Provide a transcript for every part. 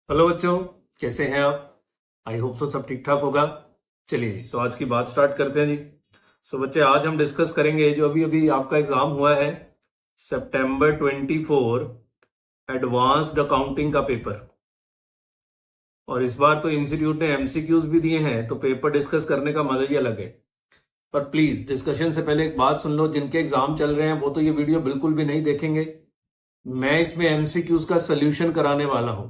Hello बच्चों, कैसे हैं आप? आई होप सो सब ठीक ठाक होगा। चलिए आज की बात स्टार्ट करते हैं जी। बच्चे, आज हम डिस्कस करेंगे जो अभी अभी आपका एग्जाम हुआ है, सितंबर 24 एडवांस्ड अकाउंटिंग का पेपर। और इस बार तो इंस्टीट्यूट ने एमसीक्यूज भी दिए हैं, तो पेपर डिस्कस करने का मजा ही अलग है। पर प्लीज डिस्कशन से पहले एक बात सुन लो, जिनके एग्जाम चल रहे हैं वो तो ये वीडियो बिल्कुल भी नहीं देखेंगे। मैं इसमें एमसीक्यूज का सोल्यूशन कराने वाला हूं,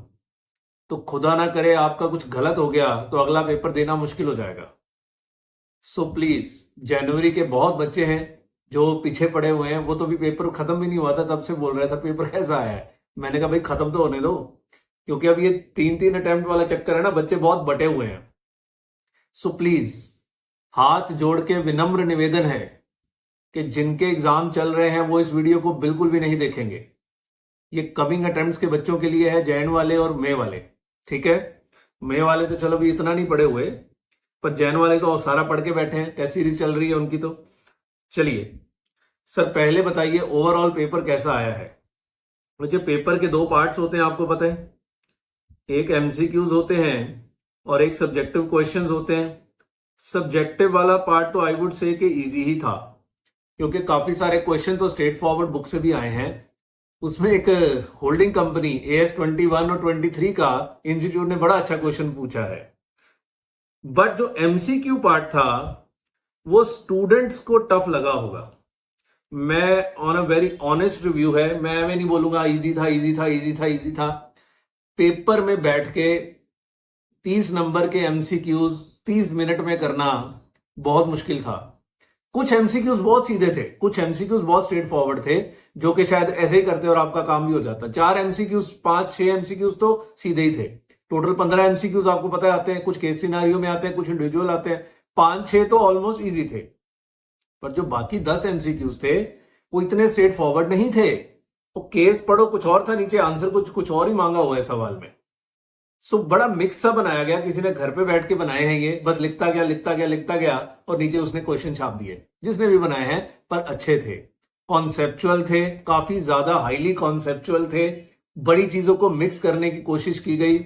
तो खुदा ना करे आपका कुछ गलत हो गया तो अगला पेपर देना मुश्किल हो जाएगा। सो प्लीज, जनवरी के बहुत बच्चे हैं जो पीछे पड़े हुए हैं, वो तो भी पेपर खत्म भी नहीं हुआ था तब से बोल रहे हैं सर पेपर कैसा आया है। मैंने कहा भाई खत्म तो होने दो, क्योंकि अब ये 3-3 अटेम्प्ट वाला चक्कर है ना, बच्चे बहुत बटे हुए हैं। सो प्लीज, हाथ जोड़ के विनम्र निवेदन है कि जिनके एग्जाम चल रहे हैं वो इस वीडियो को बिल्कुल भी नहीं देखेंगे। ये कमिंग अटेम्प्ट्स के बच्चों के लिए है, जैन वाले और मई वाले। ठीक है, मई वाले तो चलो भी इतना नहीं पढ़े हुए, पर जैन वाले तो सारा पढ़ के बैठे हैं, टेस्ट सीरीज चल रही है उनकी। तो चलिए सर, पहले बताइए ओवरऑल पेपर कैसा आया है। मुझे पेपर के दो पार्ट्स होते हैं, आपको पता है। एक एमसीक्यूज होते हैं और एक सब्जेक्टिव क्वेश्चंस होते हैं। सब्जेक्टिव वाला पार्ट तो आई वुड से कि इजी ही था, क्योंकि काफी सारे क्वेश्चन तो स्ट्रेट फॉरवर्ड बुक से भी आए हैं। उसमें एक होल्डिंग कंपनी AS21 और 23 का इंस्टीट्यूट ने बड़ा अच्छा क्वेश्चन पूछा है। बट जो एमसीक्यू पार्ट था वो स्टूडेंट्स को टफ लगा होगा। मैं on a very honest review है, मैं नहीं बोलूंगा इजी था इजी था इजी था इजी था। पेपर में बैठ के 30 नंबर के एमसीक्यूज 30 मिनट में करना बहुत मुश्किल था। कुछ एमसीक्यूज बहुत सीधे थे, कुछ एमसीक्यूज बहुत स्ट्रेट फॉरवर्ड थे, जो कि शायद ऐसे ही करते और आपका काम भी हो जाता। 4 एमसीक्यूज 5-6 एमसीक्यूज तो सीधे ही थे। टोटल 15 एमसीक्यूज आपको पता है आते हैं, कुछ केस सिनारियो में आते हैं, कुछ इंडिविजुअल आते हैं। 5-6 तो ऑलमोस्ट इजी थे, पर जो बाकी 10 एमसीक्यूज थे वो इतने स्ट्रेट फॉरवर्ड नहीं थे। वो केस पढ़ो कुछ और था, नीचे आंसर कुछ और ही मांगा हुआ है सवाल में। बड़ा मिक्स सा बनाया गया, किसी ने घर पे बैठ के बनाए हैं, ये बस लिखता गया लिखता गया लिखता गया और नीचे उसने क्वेश्चन छाप दिए। जिसने भी बनाए हैं पर अच्छे थे, कॉन्सेप्चुअल थे, काफी ज्यादा हाईली कॉन्सेप्चुअल थे, बड़ी चीजों को मिक्स करने की कोशिश की गई।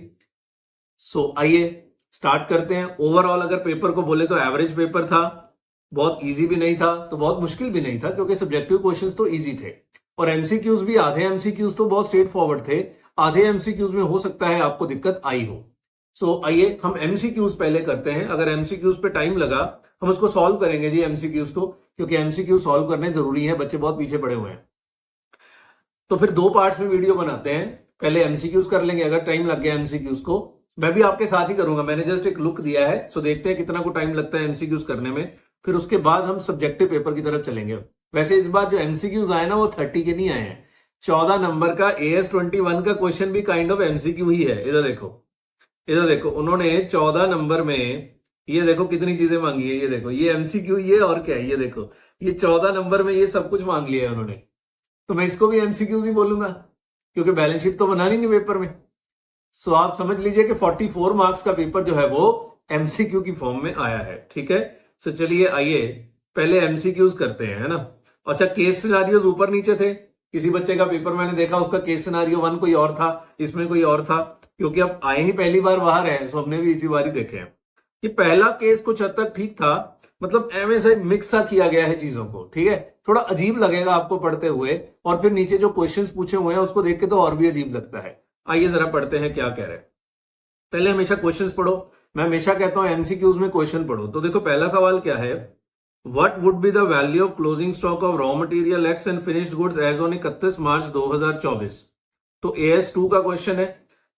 आइए स्टार्ट करते हैं। ओवरऑल अगर पेपर को बोले तो एवरेज पेपर था, बहुत इजी भी नहीं था तो बहुत मुश्किल भी नहीं था, क्योंकि सब्जेक्टिव क्वेश्चंस तो इजी थे और एमसीक्यूज भी आधे एमसीक्यूज तो बहुत स्ट्रेट फॉरवर्ड थे, आधे एमसीक्यूज में हो सकता है आपको दिक्कत आई हो। आइए हम एमसीक्यूज पहले करते हैं। अगर एमसीक्यूज पे टाइम लगा हम उसको सॉल्व करेंगे जी एमसीक्यूज को, क्योंकि एमसीक्यूज सॉल्व करने जरूरी है, बच्चे बहुत पीछे पड़े हुए हैं। तो फिर दो पार्ट्स में वीडियो बनाते हैं, पहले एमसीक्यूज कर लेंगे। अगर टाइम लग गया एमसीक्यूज को, मैं भी आपके साथ ही करूंगा, मैंने जस्ट एक लुक दिया है। देखते हैं कितना को टाइम लगता है एमसीक्यूज करने में, फिर उसके बाद हम सब्जेक्टिव पेपर की तरफ चलेंगे। वैसे इस बार जो एमसीक्यूज आए ना वो 30 के नहीं आए हैं। 14 नंबर का AS21 का क्वेश्चन भी काइंड ऑफ एमसीक्यू ही है। इधर देखो, इधर देखो, उन्होंने 14 नंबर में ये देखो कितनी चीजें मांगी है। ये देखो, ये एमसीक्यू ही है और क्या है। ये देखो, ये 14 नंबर में ये सब कुछ मांग लिया है उन्होंने। तो मैं इसको भी एमसीक्यू ही बोलूंगा, क्योंकि बैलेंस शीट तो बनानी नहीं पेपर में। आप समझ लीजिए कि 44 मार्क्स का पेपर जो है वो एमसीक्यू की फॉर्म में आया है। ठीक है, चलिए आइए पहले एमसीक्यूज करते हैं, है ना। अच्छा, केस सिनारियोज ऊपर नीचे थे। किसी बच्चे का पेपर मैंने देखा, उसका केस सिनारियो 1 कोई और था, इसमें कोई और था। क्योंकि अब आए ही पहली बार बाहर है, हमने भी इसी बार ही देखे हैं। ये पहला केस कुछ हद तक ठीक था, मतलब एम से मिक्स सा किया गया है चीजों को। ठीक है, थोड़ा अजीब लगेगा आपको पढ़ते हुए, और फिर नीचे जो क्वेश्चंस पूछे हुए हैं उसको देख के तो और भी अजीब लगता है। आइए जरा पढ़ते हैं क्या कह रहे हैं। पहले हमेशा क्वेश्चंस पढ़ो, मैं हमेशा कहता हूं एमसीक्यूज में क्वेश्चन पढ़ो। तो देखो पहला सवाल क्या है, what would be the value of closing stock of raw material X and finished goods as on 31 March 2024। तो AS2 का क्वेश्चन है।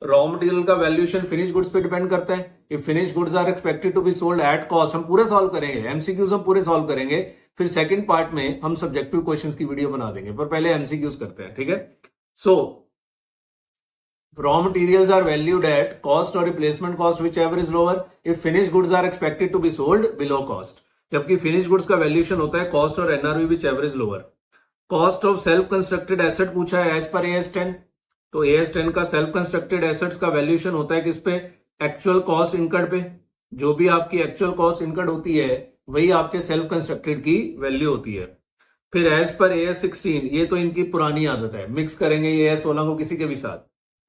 रॉ मटेरियल का वैल्यूएशन फिनिश गुड्स पे डिपेंड करता है। If finish goods are expected to be sold at cost, हम पूरे solve करेंगे, एमसीक्यूज हम पूरे सॉल्व करेंगे, फिर सेकंड पार्ट में हम सब्जेक्टिव क्वेश्चंस की वीडियो बना देंगे, पर पहले एमसीक्यूज करते हैं। ठीक है, raw materials are valued at cost or replacement cost, whichever is lower, if finished goods are expected to be sold below cost। जबकि finished goods का वैल्यूएशन होता है कॉस्ट और NRV whichever is lower। Cost of self constructed asset पूछा है as per AS10। तो AS10 का self constructed assets का वैल्यूएशन होता है किस पे, एक्चुअल कॉस्ट इनकर्ड पे। जो भी आपकी एक्चुअल कॉस्ट इनकर्ड होती है वही आपके सेल्फ कंस्ट्रक्टेड की वैल्यू होती है। फिर एज पर AS16, ये तो इनकी पुरानी आदत है, मिक्स करेंगे ये AS16 को किसी के भी साथ।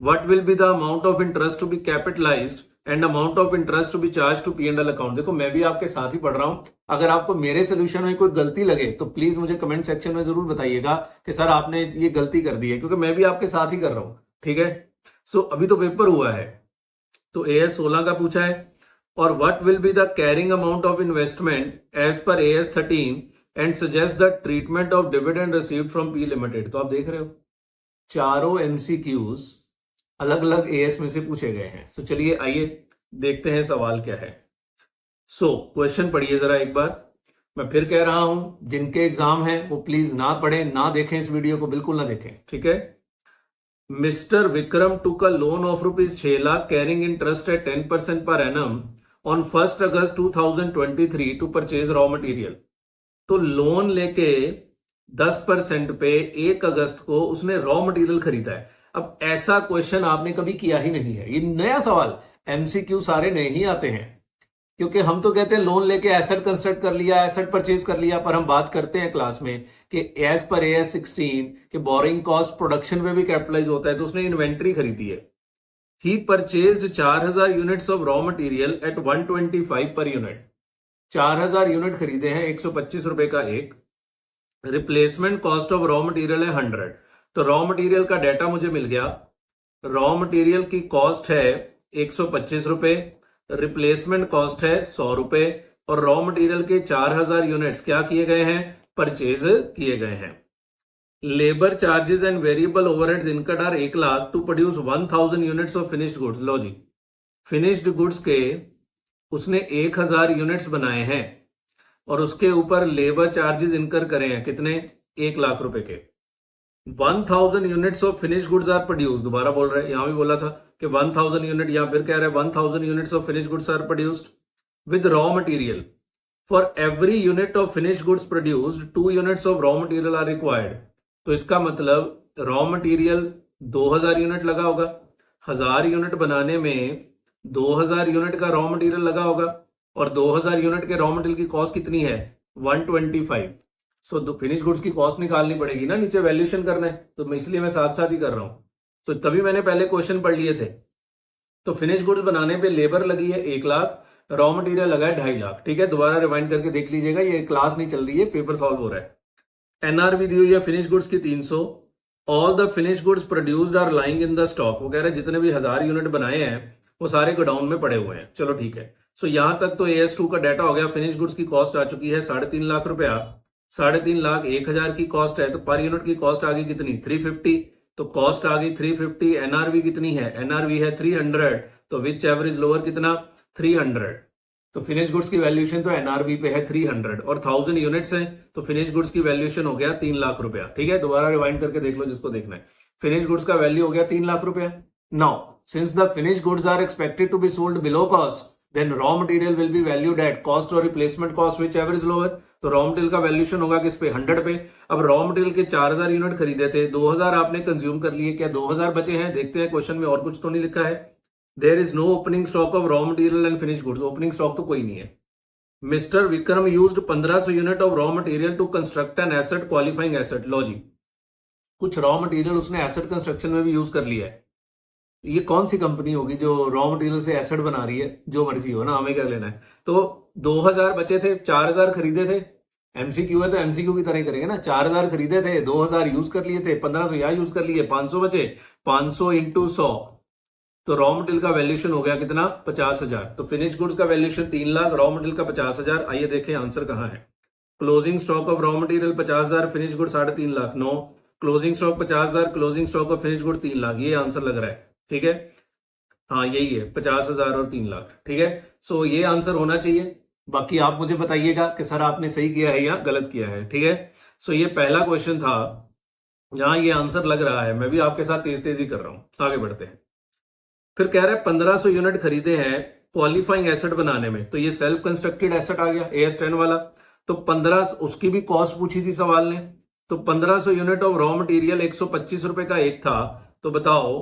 What will be the amount of interest to be capitalised and amount of interest to be charge to P&L account. देखो मैं भी आपके साथ ही पढ़ रहा हूं, अगर आपको मेरे सोल्यूशन में कोई गलती लगे तो प्लीज मुझे कमेंट सेक्शन में जरूर बताइएगा कि सर आपने ये गलती कर दी है, क्योंकि मैं भी आपके साथ ही कर रहा हूं। ठीक है, सो अभी तो पेपर हुआ है, तो AS 16 का पूछा है, और what will be the carrying amount of investment as per AS 13 and suggest the treatment of dividend received from P limited. तो आप देख रहे हो चारों MCQs अलग अलग AS में से पूछे गए हैं। सो चलिए आइए देखते हैं सवाल क्या है। सो क्वेश्चन पढ़िए जरा एक बार। मैं फिर कह रहा हूं, जिनके एग्जाम हैं वो प्लीज ना पढ़ें, ना देखें, इस वीडियो को बिल्कुल ना देखें। ठीक है। Mister Vikram took a loan of ₹6 lakh carrying interest at 10% per annum on 1 August 2023 to purchase raw material. तो लोन लेके 10% पे 1 अगस्त को उसने रॉ मटेरियल खरीदा है। अब ऐसा क्वेश्चन आपने कभी किया ही नहीं है, ये नया सवाल। MCQ सारे नए ही आते हैं, क्योंकि हम तो कहते हैं लोन लेके एसेट कंस्ट्रक्ट कर लिया, एसेट परचेज कर लिया, पर हम बात करते हैं क्लास में कि एज पर AS 16 के बोरिंग कॉस्ट प्रोडक्शन में भी कैपिटलाइज होता है, तो उसने इन्वेंट्री खरीदी है। He purchased 4000 units of raw material at 125 per unit. 4000 unit खरीदे हैं, 125 रुपए का एक। Replacement cost of raw material है 100। तो रॉ मटेरियल का डाटा मुझे मिल गया। रॉ मटेरियल की कॉस्ट है 125 रुपए, रिप्लेसमेंट कॉस्ट है 100 रुपए, और रॉ मटेरियल के 4000 यूनिट्स क्या किए गए हैं, परचेज किए गए हैं। Labour charges and variable overheads incurred are 1 lakh to produce 1000 units of finished goods. लो जी, फिनिश्ड गुड्स के उसने 1000 यूनिट्स बनाए हैं और उसके ऊपर लेबर चार्जेस इनकर करे हैं कितने, 1 लाख रुपए के। 1000 units of finish goods are produce, दोबारा बोल रहे हैं, यहां भी बोला था कि 1000 यूनिट, यहां फिर कह रहे हैं 1000 units of finish goods are produced with raw material. For every unit of finish goods produced 2 units of raw material are required. तो इसका मतलब रॉ मटेरियल 2000 यूनिट लगा होगा, 1000 यूनिट बनाने में 2000 यूनिट का रॉ मटेरियल लगा होगा, और 2000 यूनिट के रॉ मटेरियल की कॉस्ट कितनी है, 125। सो फिनिश गुड्स की कॉस्ट निकालनी पड़ेगी ना, नीचे वैल्यूएशन करना है, तो इसलिए मैं साथ साथ ही कर रहा हूं। तो तभी मैंने पहले क्वेश्चन पढ़ लिए थे। तो फिनिश गुड्स बनाने पे लेबर लगी है 1 लाख, रॉ मटेरियल लगा है 2.5 लाख। ठीक है, दोबारा रिवाइंड करके देख लीजिएगा, ये क्लास नहीं चल रही है, पेपर सॉल्व हो रहा है। NRV दी हुई है फिनिश गुड्स की 300। All the finish goods produced are lying in the stock. वो कह रहे हैं जितने भी 1000 यूनिट बनाए हैं वो सारे गोडाउन में पड़े हुए हैं। चलो ठीक है, सो यहां तक तो AS2 का डाटा हो गया। फिनिश गुड्स की कॉस्ट आ चुकी है 3.5 लाख रुपया। 3.5 लाख 1000 की कॉस्ट है, तो पर यूनिट की कॉस्ट आ गई कितनी, 350। तो कॉस्ट आ गई 350। NRV कितनी है, NRV है 300। तो विच एवरेज लोअर कितना, 300। तो फिनिश गुड्स की वैल्यूएशन तो NRV पे है 300, और 1000 यूनिट्स हैं, तो फिनिश गुड्स की वैल्यूएशन हो गया 3 लाख रुपया। ठीक है, दोबारा रिवाइंड करके देख लो जिसको देखना है। फिनिश गुड्स का वैल्यू हो गया 3 लाख रुपया। Now since the finish goods are expected to be sold below cost, then raw material will be valued at cost और replacement cost which average lower. तो रॉ मटेरियल का वैल्यूएशन होगा किस पे, 100 पे। अब रॉ मटेरियल के 4000 यूनिट खरीदे थे, 2000 आपने कंज्यूम कर लिए, क्या 2000 बचे हैं, देखते हैं क्वेश्चन में और कुछ तो नहीं लिखा है। There is no opening stock of raw material and finish goods. Opening stock तो कोई नहीं है। Mister Vikram used 1500 unit of raw material to construct an asset qualifying asset. लो जी, कुछ रॉ मटेरियल उसने एसेट कंस्ट्रक्शन में भी यूज कर लिया है। ये कौन सी कंपनी होगी जो रॉ मटेरियल से एसेट बना रही है, जो मर्जी हो ना, हमें क्या लेना है। तो 2000 बचे थे, 4000 खरीदे थे। MCQ है तो MCQ की तरह ही करेंगे ना, 4000 खरीदे थे, 2000 यूज कर लिए थे, 1500 यहाँ यूज कर लिए, 500 बचे, 500 इंटू 100, तो रॉ मटेरियल का वैल्यूएशन हो गया कितना, 50,000। तो फिनिश गुड्स का वैल्यूएशन 3 लाख, रॉ मटेरियल का 50,000। आइए देखें आंसर कहां है। Closing stock of raw material 50,000, finish good 3.5 lakh. No, closing stock 50,000, closing stock of finish good 3 lakh, ये आंसर लग रहा है। ठीक है, हाँ यही है, 50,000 और 3 लाख। ठीक है, सो ये आंसर होना चाहिए। बाकी आप मुझे बताइएगा कि सर आपने सही किया है या गलत किया है। ठीक है, सो ये पहला क्वेश्चन था जहां ये आंसर लग रहा है। मैं भी आपके साथ तेज तेजी कर रहा हूं, आगे बढ़ते हैं। फिर कह रहा है 1500 यूनिट खरीदे हैं क्वालिफाइंग एसेट बनाने में, तो ये सेल्फ कंस्ट्रक्टेड एसेट आ गया AS 10 वाला। तो 15, उसकी भी कॉस्ट पूछी थी सवाल ने। तो 1500 यूनिट ऑफ रॉ मटेरियल 125 रुपए का एक था। तो बताओ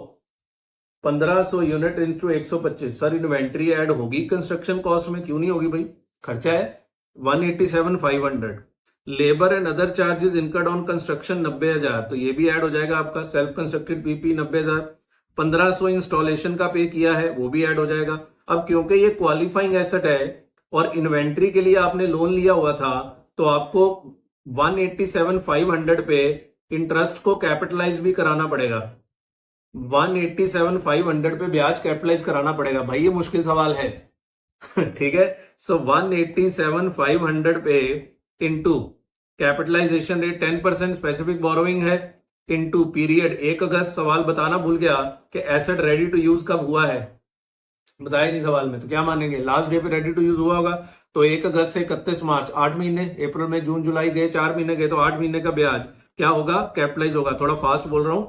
1500 unit into 125, sir inventory add होगी कंस्ट्रक्शन कॉस्ट में, क्यों नहीं होगी भाई, खर्चा है 187,500। Labour and other charges incurred on construction 90,000, तो ये भी ऐड हो जाएगा आपका। Self constructed PP 90,000। 1500 इंस्टॉलेशन का पे किया है, वो भी ऐड हो जाएगा। अब क्योंकि ये क्वालिफाइंग एसेट है और इन्वेंट्री के लिए आपने लोन लिया हुआ था, तो आपको 187,500 पे इंटरेस्ट को कैपिटलाइज भी कराना पड़ेगा। 187,500 पे ब्याज कैपिटलाइज कराना पड़ेगा। भाई ये मुश्किल सवाल है। ठीक है, सो 187,500 पे into capitalisation rate 10% specific borrowing है, इंटू पीरियड 1 अगस्त। सवाल बताना भूल गया कि एसेट रेडी टू यूज कब हुआ है, बताया नहीं सवाल में, तो क्या मानेंगे? लास्ट डे पे रेडी टू यूज हुआ होगा, तो 1 अगस्त से 31 मार्च, 8 महीने, अप्रैल में जून जुलाई गए, 4 महीने गए, तो 8 महीने का ब्याज क्या होगा? कैपिटलाइज होगा। थोड़ा फास्ट बोल रहा हूं,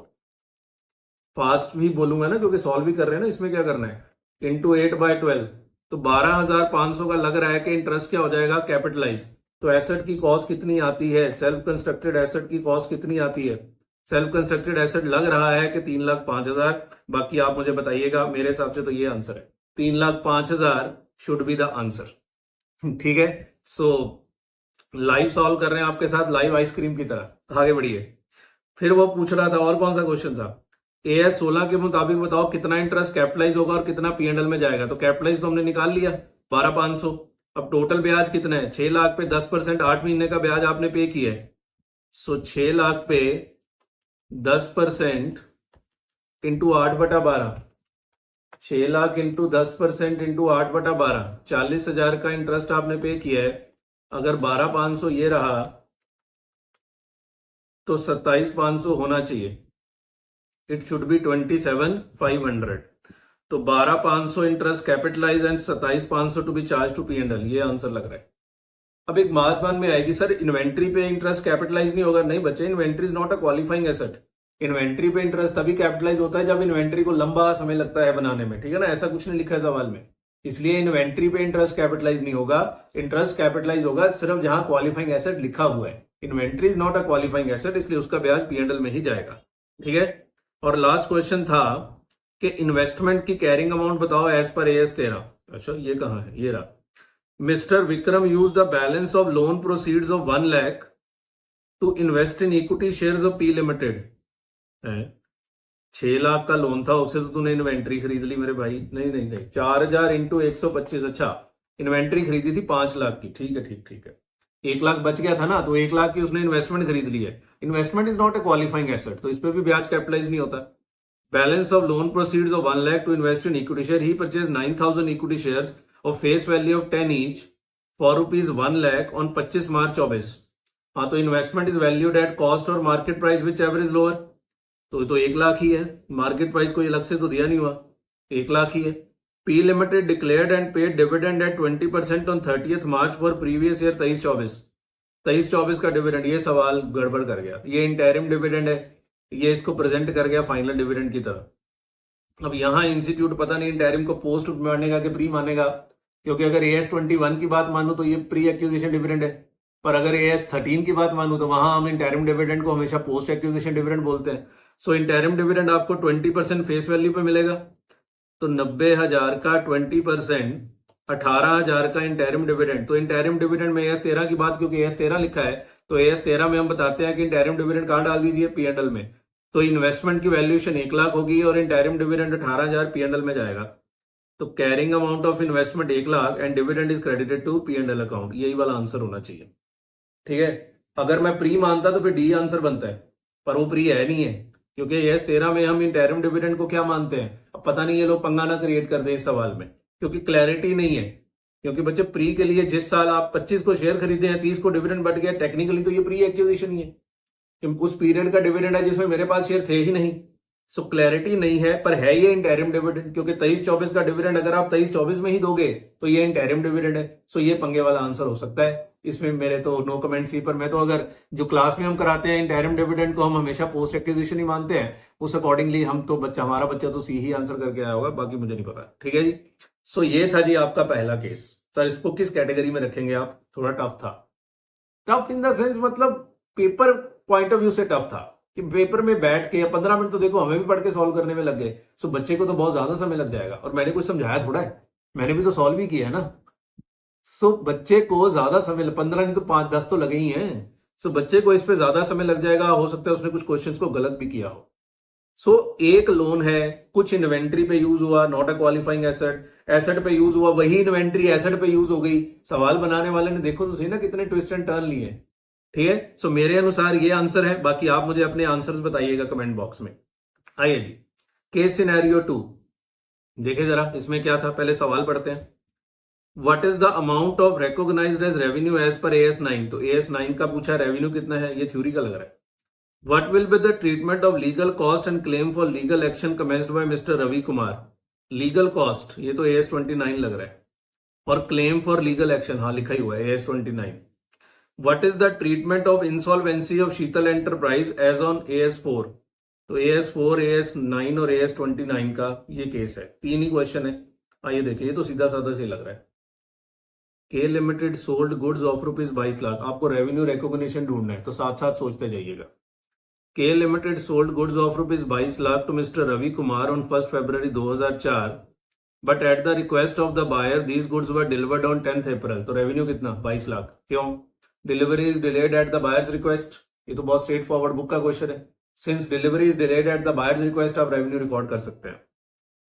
फास्ट भी बोलूंगा ना क्योंकि सॉल्व भी कर रहे हैं ना, इसमें क्या करना है, इंटू 8/12, तो 12,500 का लग रहा है कि इंटरेस्ट क्या हो जाएगा? कैपिटलाइज। तो एसेट की कॉस्ट कितनी आती है? सेल्फ कंस्ट्रक्टेड एसेट की कॉस्ट कितनी आती है? सेल्फ कंस्ट्रक्टेड एसेट लग रहा है कि 3,05,000। बाकी आप मुझे बताइएगा, मेरे हिसाब से तो ये आंसर है, 3,05,000 शुड बी द आंसर। ठीक है, सो लाइव सॉल्व कर रहे हैं आपके साथ, लाइव आइसक्रीम की तरह। आगे बढ़िए। फिर वो पूछ रहा था, और कौन सा क्वेश्चन था? AS 16 के मुताबिक बताओ कितना इंटरेस्ट कैपिटलाइज होगा और कितना P&L में जाएगा। तो कैपिटलाइज तो हमने निकाल लिया, 12,500। अब टोटल ब्याज कितना है? 6 लाख पे 10%, 8 महीने का ब्याज आपने पे किया है। सो 6 लाख पे 10% इंटू 8/12, 6 लाख इंटू 10% इंटू 8/12, 40,000 का इंटरेस्ट आपने पे किया है। अगर 12,500 ये रहा तो 27,500 होना चाहिए। It should be 27,500। तो 12,500 interest capitalise and 27,500 to be charge to P&L, ये आंसर लग रहा है। अब एक बात मान में आएगी, सर इन्वेंट्री पे इंटरेस्ट कैपिटलाइज नहीं होगा। नहीं बच्चे, inventory is not a qualifying asset. Inventory पे इंटरेस्ट तभी कैपिटलाइज होता है जब इन्वेंट्री को लंबा समय लगता है बनाने में, ठीक है ना? ऐसा कुछ नहीं लिखा है सवाल में, इसलिए इन्वेंट्री पे इंटरेस्ट कैपिटलाइज नहीं होगा। इंटरेस्ट कैपिटलाइज होगा सिर्फ जहां क्वालिफाइंग एसेट लिखा हुआ है। Inventory is not a qualifying asset, इसलिए उसका ब्याज P&L में ही जाएगा। ठीक है, और लास्ट क्वेश्चन था कि इन्वेस्टमेंट की कैरिंग अमाउंट बताओ एज पर AS 13। अच्छा ये कहां है? ये रहा। Mister Vikram use the balance of loan proceeds of 1 lakh to invest in equity shares of P limited. 6 lakh का लोन था, उससे तो तूने इन्वेंट्री खरीद ली मेरे भाई। नहीं नहीं नहीं, 4,000 इंटू 125। अच्छा, इन्वेंट्री खरीदी थी 5 लाख की, ठीक है ठीक ठीक है। 1 लाख बच गया था ना, तो 1 लाख की उसने इन्वेस्टमेंट खरीद ली है। Investment is not a qualifying asset, तो इस पे भी ब्याज कैपिटलाइज नहीं होता। Balance of loan proceeds of 1 lakh to invest in equity share. He purchase 9,000 equity shares of face value of 10 each for ₹1 lakh on 25 March 24। हाँ, तो investment is valued at cost और market price which average lower. तो 1 लाख ही है, market price कोई अलग से तो दिया नहीं हुआ, 1 लाख ही है। P limited declared and paid dividend at 20% on 30 March for previous year 23-24 का डिविडेंड। ये सवाल गड़बड़ कर गया, ये इंटरिम डिविडेंड है, ये इसको प्रेजेंट कर गया फाइनल डिविडेंड की तरह। अब यहां इंस्टीट्यूट पता नहीं इंटरिम को पोस्ट मानेगा कि प्री मानेगा, क्योंकि अगर AS 21 की बात मानू तो ये प्री एक्विजिशन डिविडेंड है, पर अगर AS 13 की बात मानू तो वहां हम इंटरिम डिविडेंड को हमेशा पोस्ट एक्विजिशन डिविडेंड बोलते हैं। सो इंटरिम डिविडेंड आपको 20% फेस वैल्यू पे मिलेगा, तो 90,000 का 20% 18,000 का इंटरिम डिविडेंड। तो इंटरिम डिविडेंड में AS 13 की बात, क्योंकि AS 13 लिखा है, तो AS 13 में हम बताते हैं कि इंटरिम डिविडेंड कहां डाल दीजिए? P&L में। तो इन्वेस्टमेंट की वैल्यूएशन 1 लाख होगी और इंटरिम डिविडेंड 18,000 P&L में जाएगा। तो carrying amount of investment 1 lakh and dividend is credited to P&L account, यही वाला आंसर होना चाहिए। ठीक है, अगर मैं प्री मानता तो फिर D आंसर बनता है, पर वो प्री है नहीं है, क्योंकि AS 13 में हम इंटरिम डिविडेंड को क्या मानते हैं। अब पता नहीं ये लोग पंगा ना क्रिएट कर दे इस सवाल में, क्योंकि क्लैरिटी नहीं है। क्योंकि बच्चे प्री के लिए जिस साल आप 25 को शेयर खरीदे हैं, 30 को डिविडेंड बढ़ गया, टेक्निकली तो ये प्री एक्विजिशन ही है, क्योंकि उस पीरियड का डिविडेंड है जिसमें मेरे पास शेयर थे ही नहीं। सो क्लैरिटी नहीं है, पर है ये इंटरिम डिविडेंड, क्योंकि 23-24 का डिविडेंड अगर आप 23-24 में ही दोगे तो ये इंटरिम डिविडेंड है। सो ये पंगे वाला आंसर हो सकता है, इसमें मेरे तो नो कमेंट सी। पर मैं तो अगर जो क्लास में हम कराते हैं इंटरिम डिविडेंड को हम हमेशा पोस्ट एक्विजिशन ही मानते हैं, उस अकॉर्डिंगली हम तो हमारा बच्चा तो सी ही आंसर करके आया होगा, बाकी मुझे नहीं पता। ठीक है जी, सो ये था जी आपका पहला केस। सर इसको किस कैटेगरी में रखेंगे आप? थोड़ा टफ था, टफ इन द सेंस मतलब पेपर पॉइंट ऑफ व्यू से टफ था कि पेपर में बैठ के 15 मिनट तो देखो हमें भी पढ़ के सॉल्व करने में लग गए, सो बच्चे को तो बहुत ज्यादा समय लग जाएगा। और मैंने कुछ समझाया थोड़ा है, मैंने भी तो सॉल्व ही किया है ना। सो बच्चे को ज्यादा समय 15 नहीं तो 5-10 तो लगे ही हैं। सो बच्चे को इस पे ज्यादा समय लग जाएगा, हो सकता है उसने कुछ क्वेश्चंस को गलत भी किया हो। सो एक लोन है, कुछ इन्वेंट्री पे यूज हुआ, not a qualifying asset, asset पे यूज हुआ, वही इन्वेंट्री एसेट पे यूज हो गई। सवाल बनाने वाले ने देखो तो सही ना कितने ट्विस्ट एंड टर्न लिए। ठीक है, सो मेरे अनुसार ये आंसर है, बाकी आप मुझे अपने आंसर्स बताइएगा कमेंट बॉक्स में। आइए जी, केस सिनेरियो 2 देखे जरा, इसमें क्या था, पहले सवाल पढ़ते हैं। What is the amount of recognised as revenue as per AS9, तो AS9 का पूछा, रेवेन्यू कितना है, ये थ्योरी का लग रहा है। What will be the treatment of legal cost and claim for legal action commenced by Mr. Ravi Kumar? Legal cost, ये तो AS29 लग रहा है, और claim for legal action, हाँ लिखा ही हुआ है AS29। What is the treatment of insolvency of Sheetal Enterprise as on AS4? तो AS4, AS9 और AS29 का ये केस है, तीन ही क्वेश्चन है। आइए देखिए, ये तो सीधा साधा से लग रहा है। के limited sold goods of ₹22 lakh, आपको रेवेन्यू रिकॉग्निशन ढूंढना है तो साथ साथ सोचते जाइएगा। K Limited sold goods of ₹22 lakh to Mr. Ravi Kumar on 1st February 2004, but at the request of the buyer, these goods were delivered on 10th April. तो revenue कितना, 22 लाख। क्यों? Delivery is delayed at the buyers request, ये तो बहुत straight forward book का question है। Since delivery is delayed at the buyers request, आप revenue record कर सकते हैं।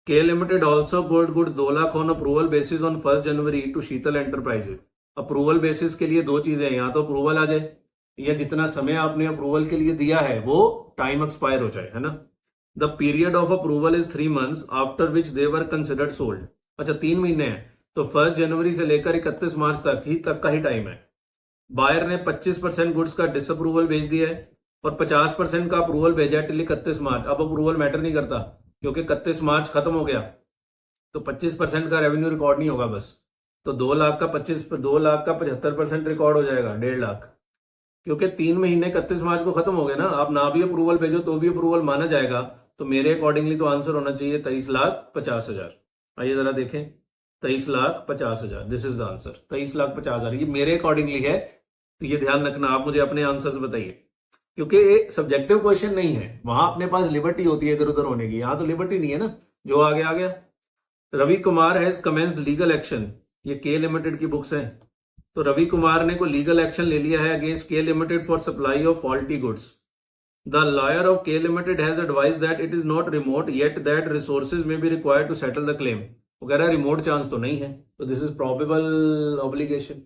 K Limited also sold goods 2 lakh on approval basis on 1st January to Sheetal enterprises. Approval basis के लिए दो चीजें, यहाँ तो अप्रूवल आ जाए या जितना समय आपने अप्रूवल के लिए दिया है वो टाइम एक्सपायर हो जाए, है ना। The period of approval is 3 months after which they were considered sold. अच्छा 3 महीने हैं, तो 1 जनवरी से लेकर 31 मार्च तक का ही टाइम है। बायर ने 25% गुड्स का डिसअप्रूवल भेज दिया है और 50% का अप्रूवल भेजा है टिल 31 मार्च। अब अप्रूवल मैटर नहीं करता क्योंकि 31 मार्च खत्म हो गया, तो 25% का रेवेन्यू रिकॉर्ड नहीं होगा बस। तो 2 लाख का 75% रिकॉर्ड हो जाएगा, 1.5 लाख, क्योंकि 3 महीने 31 मार्च को खत्म हो गए ना। आप ना भी अप्रूवल भेजो तो भी अप्रूवल माना जाएगा। तो मेरे अकॉर्डिंगली तो आंसर होना चाहिए 23,50,000। आइए जरा देखें, 23,50,000, दिस इज द आंसर, 23,50,000, ये मेरे अकॉर्डिंगली है। तो ये ध्यान रखना, आप मुझे अपने आंसर्स बताइए, क्योंकि ये सब्जेक्टिव क्वेश्चन नहीं है, वहां अपने पास लिबर्टी होती है इधर उधर होने की, यहाँ तो लिबर्टी नहीं है ना, जो आगे आ गया। Ravi Kumar has commenced legal action, ये के लिमिटेड की बुक्स हैं। तो रवि कुमार ने को लीगल एक्शन ले लिया है against K Limited for supply of faulty goods. The lawyer of K Limited has advised that it is not remote yet that resources may be required to settle the claim. वो कह रहा है remote chance तो नहीं है, तो this is probable obligation,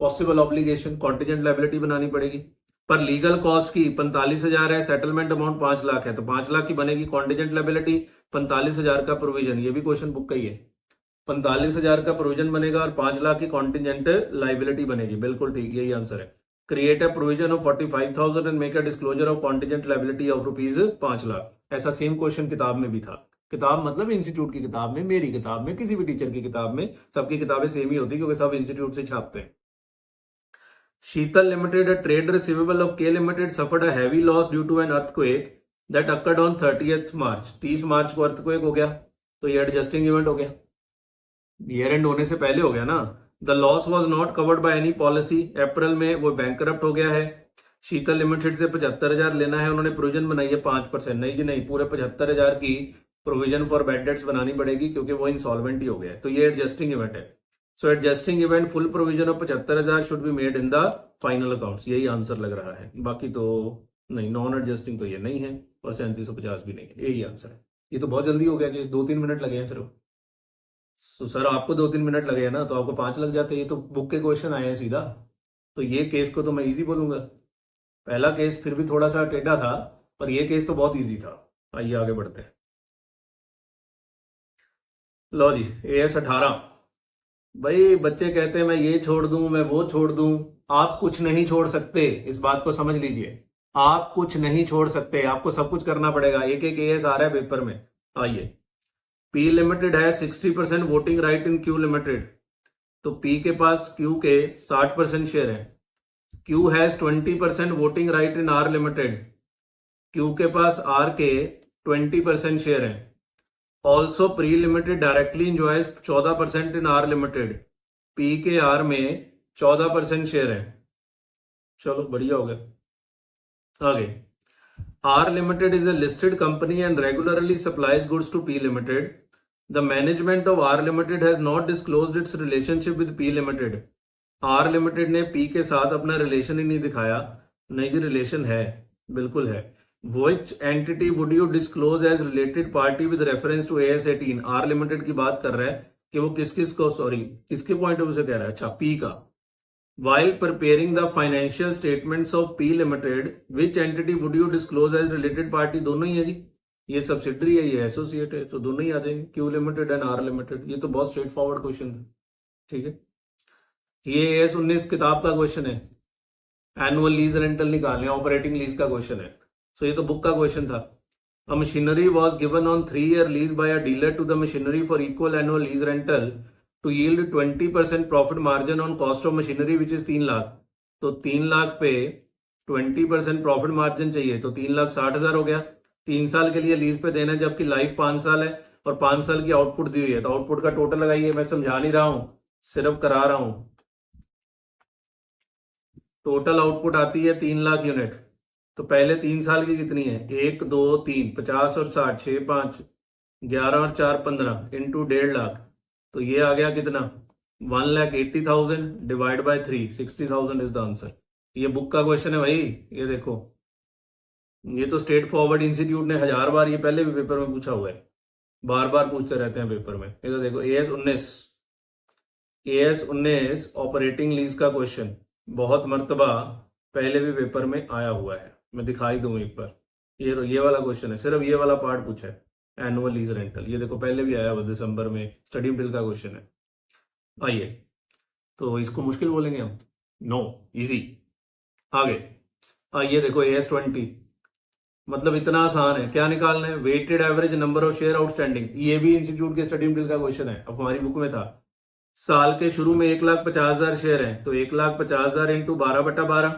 possible obligation, contingent liability बनानी पड़ेगी। पर लीगल कॉस्ट की 45,000 है, सेटलमेंट अमाउंट 5 लाख है, तो 5 लाख की बनेगी कॉन्टिजेंट लायबिलिटी, 45,000 का प्रोविजन, ये भी क्वेश्चन बुक का ही है। 45,000 का प्रोविजन बनेगा और 5 लाख की कॉन्टिजेंट लाइबिलिटी बनेगी, बिल्कुल ठीक, यही आंसर है। Create a provision of 45,000 and make a disclosure of contingent liability of ₹5 lakh. ऐसा सेम क्वेश्चन किताब में भी था। किताब मतलब इंस्टीट्यूट की किताब में, मेरी किताब में, किसी भी टीचर की किताब में, सबकी किताबें सेम ही होती क्योंकि सब इंस्टीट्यूट से छापते हैं। शीतल limited, a trade receivable of K Limited suffered a heavy loss due to an earthquake that occurred on 30th March। 30 मार्च को अर्थक्वेक हो गया, तो ये एडजस्टिंग इवेंट हो गया, ईयर एंड होने से पहले हो गया ना। The loss was not covered by any policy, अप्रैल में वो बैंकरप्ट हो गया है। शीतल लिमिटेड से 75,000 लेना है, उन्होंने प्रोविजन बनाई है 5%, नहीं जी नहीं, पूरे 75,000 की प्रोविजन फॉर बैड डेट्स बनानी पड़ेगी क्योंकि वो इंसॉल्वेंट ही हो गया है, तो ये एडजस्टिंग इवेंट है। So adjusting event full provision of 75,000 should be made in the final accounts, यही आंसर लग रहा है। बाकी तो नहीं, नॉन एडजस्टिंग तो ये नहीं है और 3750 भी नहीं है, यही आंसर है। ये तो बहुत जल्दी हो गया कि 2-3 मिनट लगे हैं सिर्फ। तो सर आपको 2-3 मिनट लगे हैं ना, तो आपको 5 लग जाते, ये तो बुक के क्वेश्चन आए हैं सीधा। तो ये केस को तो मैं इजी बोलूंगा, पहला केस फिर भी थोड़ा सा टेढ़ा था, पर ये केस तो बहुत इजी था। आइए आगे बढ़ते हैं। लो जी, AS18, भाई बच्चे कहते हैं मैं ये छोड़ दूं, मैं वो छोड़ दूं, आप कुछ नहीं छोड़ सकते, इस बात को समझ लीजिए। आप कुछ नहीं छोड़ सकते, आपको सब कुछ करना पड़ेगा। एक एक AS आ रहा है पेपर में। आइए, P लिमिटेड है 60% वोटिंग राइट इन Q लिमिटेड, तो P के पास Q के 60% शेयर है। Q has 20% voting right in R limited, Q के पास R के 20% शेयर है। Also pre limited directly enjoys 14% इन R लिमिटेड, P के R में 14% शेयर है। चलो बढ़िया हो गया। आगे, R Limited is a listed company and regularly supplies goods to P Limited. The management of R Limited has not disclosed its relationship with P Limited. R Limited ने P के साथ अपना रिलेशन ही नहीं दिखाया। नहीं जी, रिलेशन है, बिल्कुल है। Which entity would you disclose as related party with reference to AS18? R limited की बात कर रहा है कि वो किस किस को, सॉरी किसके पॉइंट ऑफ व्यू से कह रहा है, अच्छा पी का. While preparing the financial statements of P Limited, which entity would you disclose as related party? दोनों ही है जी, ये सब्सिडरी है, ये एसोसिएट है, तो दोनों ही आ जाएंगे, Q limited and R limited. ये तो बहुत स्ट्रेट फॉरवर्ड क्वेश्चन था. ठीक है, ये AS19 किताब का क्वेश्चन है. एनुअल लीज रेंटल निकालने, ऑपरेटिंग लीज का क्वेश्चन है. सो ये तो बुक का क्वेश्चन था. A machinery was given on 3-year lease by a dealer to the machinery for equal annual lease rental to yield 20% profit margin on cost of machinery which is 3 lakh. तो 3 लाख पे 20% profit margin चाहिए, तो 3,60,000 हो गया. 3 साल के लिए लीज पे देना है, जबकि लाइफ 5 साल है और 5 साल की आउटपुट दी हुई है. तो आउटपुट का टोटल लगाइए, मैं समझा नहीं रहा हूं, सिर्फ करा रहा हूं. टोटल आउटपुट आती है 3 लाख यूनिट. तो पहले 3 साल की कितनी है, 1 2 3 50 और 60, 6 5 11 और 4 15 इंटू 1.5 लाख. तो ये आ गया कितना, 1,80,000 divide by 3, 60,000 is the answer. ये बुक का क्वेश्चन है भाई. ये देखो, ये तो स्ट्रेट फॉरवर्ड इंस्टीट्यूट ने 1000 बार ये पहले भी पेपर में पूछा हुआ है, बार बार पूछते रहते हैं पेपर में. ये तो देखो AS19 ऑपरेटिंग लीज का क्वेश्चन बहुत मर्तबा पहले भी पेपर में आया हुआ है. मैं दिखाई दूं एक बार. ये वाला क्वेश्चन है, सिर्फ ये वाला पार्ट पूछा है, एनुअल लीज रेंटल. ये देखो पहले भी आया हुआ, दिसंबर में स्टडी बिल का क्वेश्चन है. आइए, तो इसको मुश्किल बोलेंगे हम? No, easy. आगे आइए, देखो AS20, मतलब इतना आसान है. क्या निकालना है, weighted average number of share outstanding. ये भी इंस्टीट्यूट के स्टडी बिल का क्वेश्चन है, अब हमारी बुक में था. साल के शुरू में 1,50,000 शेयर हैं, तो 1,50,000 इंटू 12/12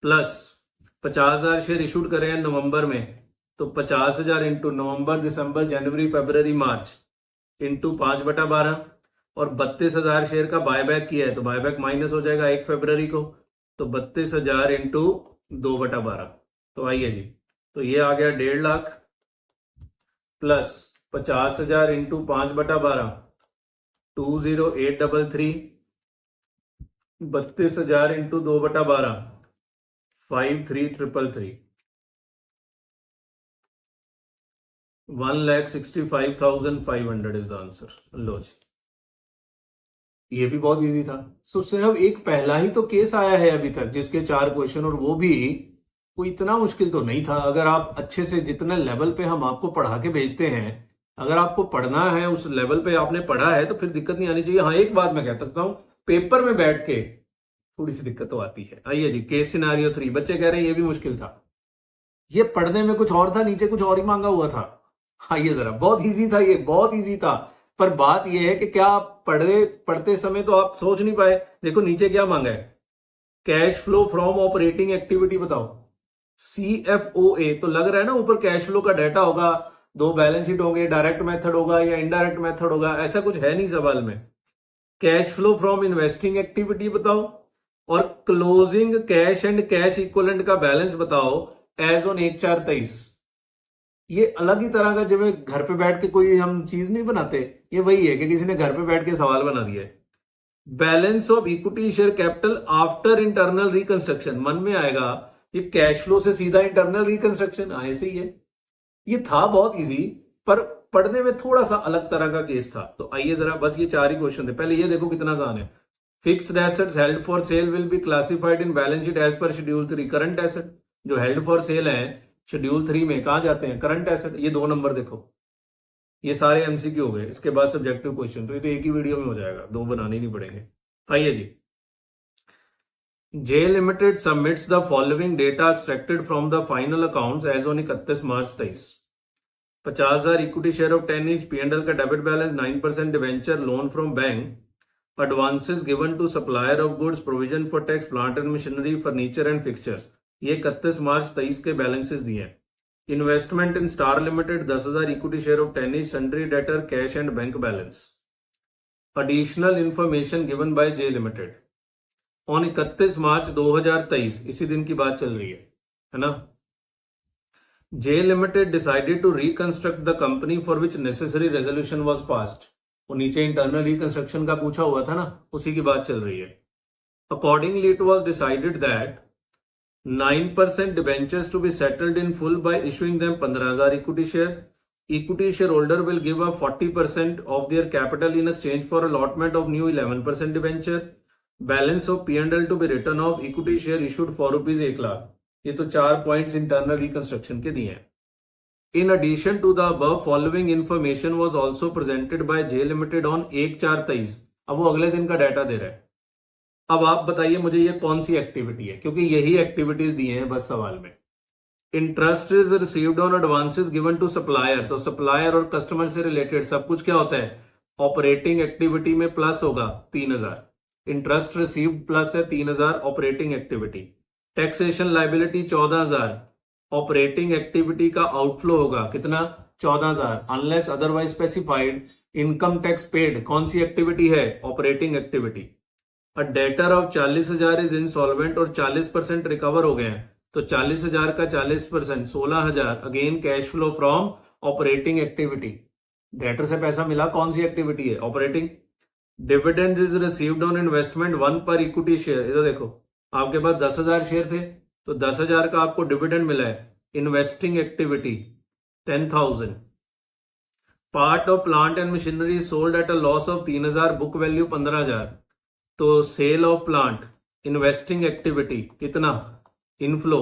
प्लस 50,000 शेयर इशूड करे हैं नवंबर में, तो 50,000 इंटू नवंबर दिसंबर जनवरी फरवरी मार्च इंटू 5/12 और 32,000 शेयर का बायबैक किया है, तो बायबैक माइनस हो जाएगा 1 फरवरी को, तो 32,000 इंटू 2/12. तो आइए जी, तो ये आ गया 1.5 lakh plus 50,000 into 5/12 20833, 32,000 into 2/12 53,333, 1,65,500 is the answer. लो जी, ये भी बहुत इजी था. सो सिर्फ एक पहला ही तो केस आया है अभी तक जिसके 4 क्वेश्चन, और वो भी कोई इतना मुश्किल तो नहीं था. अगर आप अच्छे से, जितने लेवल पे हम आपको पढ़ा के भेजते हैं, अगर आपको पढ़ना है उस लेवल पे आपने पढ़ा है, तो फिर दिक्कत नहीं आनी चाहिए. हाँ, एक बात मैं कह सकता हूं, पेपर में बैठ के थोड़ी सी दिक्कत तो आती है. आइए जी, केस सिनारियो 3. बच्चे कह रहे हैं ये भी मुश्किल था. ये पढ़ने में कुछ और था, नीचे कुछ और ही मांगा हुआ था. आइए जरा, बहुत इजी था, ये बहुत इजी था. पर बात यह है कि क्या आप पढ़ते समय तो आप सोच नहीं पाए. देखो नीचे क्या मांगा है, cash flow from operating activity बताओ, CFOA. तो लग रहा है ना ऊपर कैश फ्लो का डाटा होगा, 2 बैलेंस शीट होंगे, डायरेक्ट मेथड होगा या इनडायरेक्ट मेथड होगा. ऐसा कुछ है नहीं सवाल में. Cash flow from investing activity बताओ और closing cash and cash equivalent का बैलेंस बताओ एज ऑन 1/4/23. ये अलग ही तरह का, जब घर पे बैठ के कोई हम चीज नहीं बनाते, ये वही है कि किसी ने घर पे बैठ के सवाल बना दिया है. Balance of equity share capital after internal reconstruction. मन में आएगा ये कैश फ्लो से सीधा इंटरनल रिकंस्ट्रक्शन, ऐसे ही है. ये था बहुत इजी, पर पढ़ने में थोड़ा सा अलग तरह का केस था. तो आइए जरा, बस ये 4 ही क्वेश्चन थे. पहले ये देखो कितना आसान है. Fixed assets held for sale will be classified in balance sheet as per schedule 3. Current asset जो हेल्ड फॉर सेल है शेड्यूल 3 में कहां जाते हैं, करंट एसेट. ये 2 नंबर देखो, ये सारे MCQ हो गए. इसके बाद सब्जेक्टिव क्वेश्चन, तो ये तो एक ही वीडियो में हो जाएगा, 2 बनाने नहीं पड़ेंगे. आइए जी, J Limited submits the following data extracted from the final accounts as on 31 March 23. 50,000 equity share of 10 each, P&L का debit balance 9% debenture loan from bank, advances given to supplier of goods, provision for tax, plant and machinery, furniture and fixtures. ये 31 March 23 के balances दिए हैं. Investment in Star limited 10,000 equity share of 10 each, sundry debtor, cash and bank balance. Additional information given by J Limited ऑन 31 March 2023, इसी दिन की बात चल रही है ना. J Limited decided to reconstruct the company for which necessary resolution was passed. वो नीचे इंटरनल रिकंस्ट्रक्शन का पूछा हुआ था ना, उसी की बात चल रही है. Accordingly, it was decided that 9% debentures to be settled in full by issuing them 15,000 equity share. Equity shareholder will give up 40% of their capital in exchange for allotment of new 11% debenture. Balance of P&L to be written off. Equity share issued for rupees 1 lakh. ये तो 4 points internal reconstruction के दिए हैं. In addition to the above, following information was also presented by J Limited on 1/4/23. अब वो अगले दिन का डाटा दे रहा है. अब आप बताइए मुझे ये कौन सी एक्टिविटी है, क्योंकि यही एक्टिविटीज दिए हैं बस सवाल में. Interest is received on advances given to supplier. तो सप्लायर और कस्टमर से रिलेटेड सब कुछ क्या होता है, ऑपरेटिंग एक्टिविटी में प्लस होगा 3,000. इंटरेस्ट रिसीव्ड प्लस है 3,000 operating activity. Taxation liability 14,000. Operating activity का आउटफ्लो होगा कितना, 14,000. Unless otherwise specified. Income tax paid कौन सी एक्टिविटी है, operating activity. A debtor of 40,000 is insolvent और 40% रिकवर हो गए हैं. तो 40,000 का 40% 16,000. Again cash flow from operating activity. Debtor से पैसा मिला, कौन सी एक्टिविटी है, operating. Dividend is received on investment 1 पर इक्विटी शेयर. इधर देखो आपके पास 10,000 शेयर थे तो 10,000 का आपको डिविडेंड मिला है. Investing activity 10,000. Part of plant and machinery sold at a loss of 3,000. Book value 15,000. तो sale of plant investing activity कितना, इनफ्लो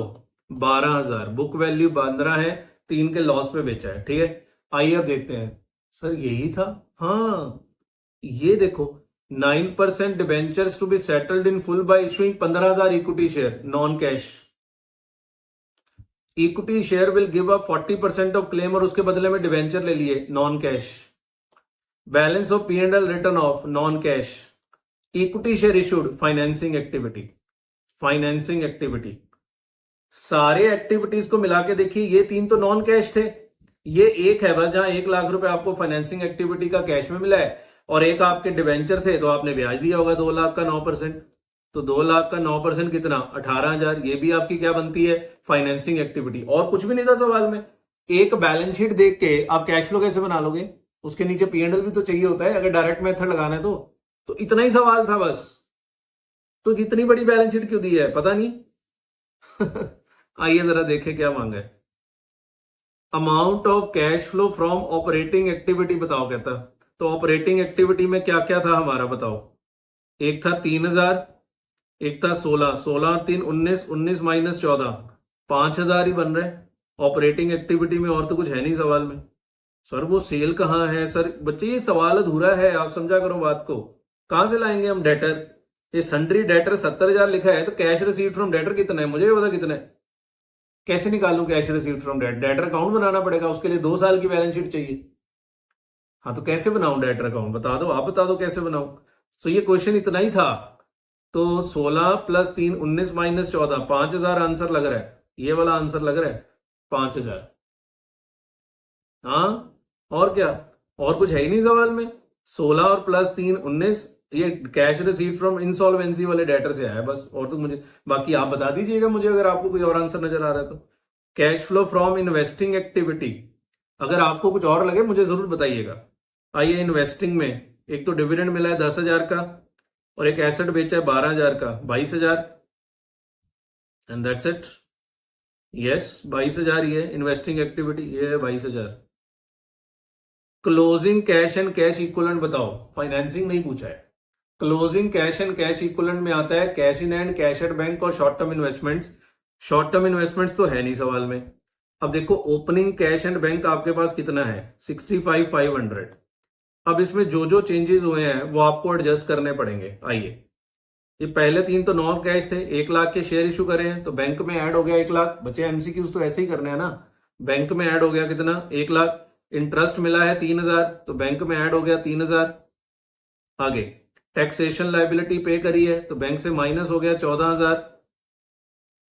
12,000. बुक वैल्यू 15 है, 3 के लॉस पे बेचा है. ठीक है, आइए अब देखते हैं. सर यही था, हाँ ये देखो 9% debentures to be settled in full by issuing 15,000 equity share non cash. Equity share will give up 40% of claim और उसके बदले में डिबेंचर ले लिए non cash. Balance of P&L return of non cash. Equity share issued financing activity. Financing activity सारे activities को मिला के देखिए, ये 3 तो नॉन कैश थे. ये एक है बस जहां 1 लाख रुपए आपको फाइनेंसिंग एक्टिविटी का कैश में मिला है और एक आपके डिबेंचर थे तो आपने ब्याज दिया होगा 2 लाख का 9%. तो 2 लाख का 9% कितना, 18,000. ये भी आपकी क्या बनती है, फाइनेंसिंग एक्टिविटी. और कुछ भी नहीं था सवाल में. एक बैलेंस शीट देख के आप कैश फ्लो कैसे बना लोगे, उसके नीचे P&L भी तो चाहिए होता है अगर डायरेक्ट मेथड लगाना है तो इतना ही सवाल था बस. तो जितनी बड़ी बैलेंस शीट क्यों दी है पता नहीं. आइए जरा देखें क्या मांगा है. Amount of cash flow from operating activity बताओ कहता. तो ऑपरेटिंग एक्टिविटी में क्या क्या था हमारा बताओ. एक था 3,000, एक था 16. 16 और 3 19. 19 माइनस 14 5,000 ही बन रहे. ऑपरेटिंग एक्टिविटी में और तो कुछ है नहीं सवाल में. सर वो सेल कहाँ है, सर बच्चे ये सवाल अधूरा है, आप समझा करो बात को. कहां से लाएंगे हम डेटर. ये सन्ड्री डेटर 70,000 लिखा है तो कैश रिसीव्ड फ्रॉम डेटर कितना है मुझे पता कितना है. कैसे निकालूं cash received from debtor. Debtor account बनाना पड़ेगा, उसके लिए 2 साल की बैलेंस शीट चाहिए. हाँ तो कैसे बनाऊं डेटर अकाउंट, बता दो, आप बता दो कैसे बनाऊं. तो ये क्वेश्चन इतना ही था. तो 16 प्लस 3 19 माइनस 14 5,000 आंसर लग रहा है. ये वाला आंसर लग रहा है 5,000. हाँ और क्या, और कुछ है ही नहीं सवाल में. 16 और प्लस 3 19. ये कैश रिसीव्ड फ्रॉम इंसॉल्वेंसी वाले डेटर से आया बस. और तो मुझे बाकी आप बता दीजिएगा मुझे अगर आपको कोई और आंसर नजर आ रहा है तो. Cash flow from investing activity अगर आपको कुछ और लगे मुझे जरूर बताइएगा. आइए इन्वेस्टिंग में एक तो डिविडेंड मिला है 10,000 का और एक एसेट बेचा है 12,000 का 22,000 एंड दैट्स इट. यस 22,000 ये इन्वेस्टिंग एक्टिविटी, ये है 22,000. Closing cash and cash equivalent बताओ. फाइनेंसिंग नहीं पूछा है. Closing cash and cash equivalent में आता है cash in hand, cash at bank और short term investments. Short term investments तो है नहीं सवाल में. अब देखो ओपनिंग कैश एंड बैंक आपके पास कितना है 65,500. अब इसमें जो जो चेंजेस हुए हैं वो आपको एडजस्ट करने पड़ेंगे. आइए ये पहले 3 तो नॉन कैश थे. 1 लाख के शेयर इशू करे हैं तो बैंक में ऐड हो गया 1 लाख. बच्चे एमसीक्यूज तो ऐसे ही करने हैं ना. बैंक में ऐड हो गया कितना 1 लाख. इंटरेस्ट मिला है 3,000 तो बैंक में ऐड हो गया 3,000. आगे टैक्सेशन लाइबिलिटी पे करी है तो बैंक से माइनस हो गया 14,000.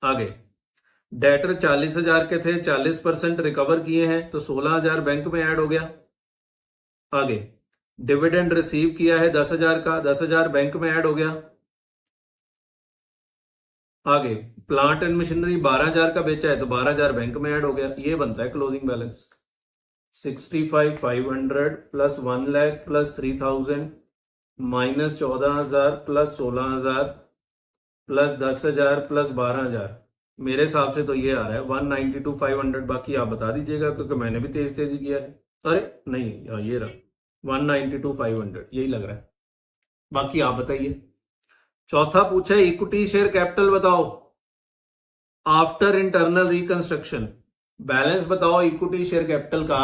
आगे डेटर 40,000 के थे 40% रिकवर किए हैं तो 16,000 बैंक में ऐड हो गया. आगे डिविडेंड रिसीव किया है 10,000 का 10,000 बैंक में ऐड हो गया. आगे प्लांट एंड मशीनरी 12,000 का बेचा है तो 12,000 बैंक में ऐड हो गया. ये बनता है closing balance 65,500 plus 1 lakh plus 3,000 minus 14,000 plus 16,000 plus 10,000 plus 12,000 मेरे हिसाब से तो ये आ रहा है 192 500, बाकी आप बता दीजिएगा क्योंकि मैंने भी तेज तेजी किया है। अरे नहीं, ये रहा 192 500, यही लग रहा है, बाकी आप बताइए। चौथा पूछा है इक्विटी शेयर कैपिटल बताओ आफ्टर इंटरनल रिकंस्ट्रक्शन। बैलेंस बताओ इक्विटी शेयर कैपिटल का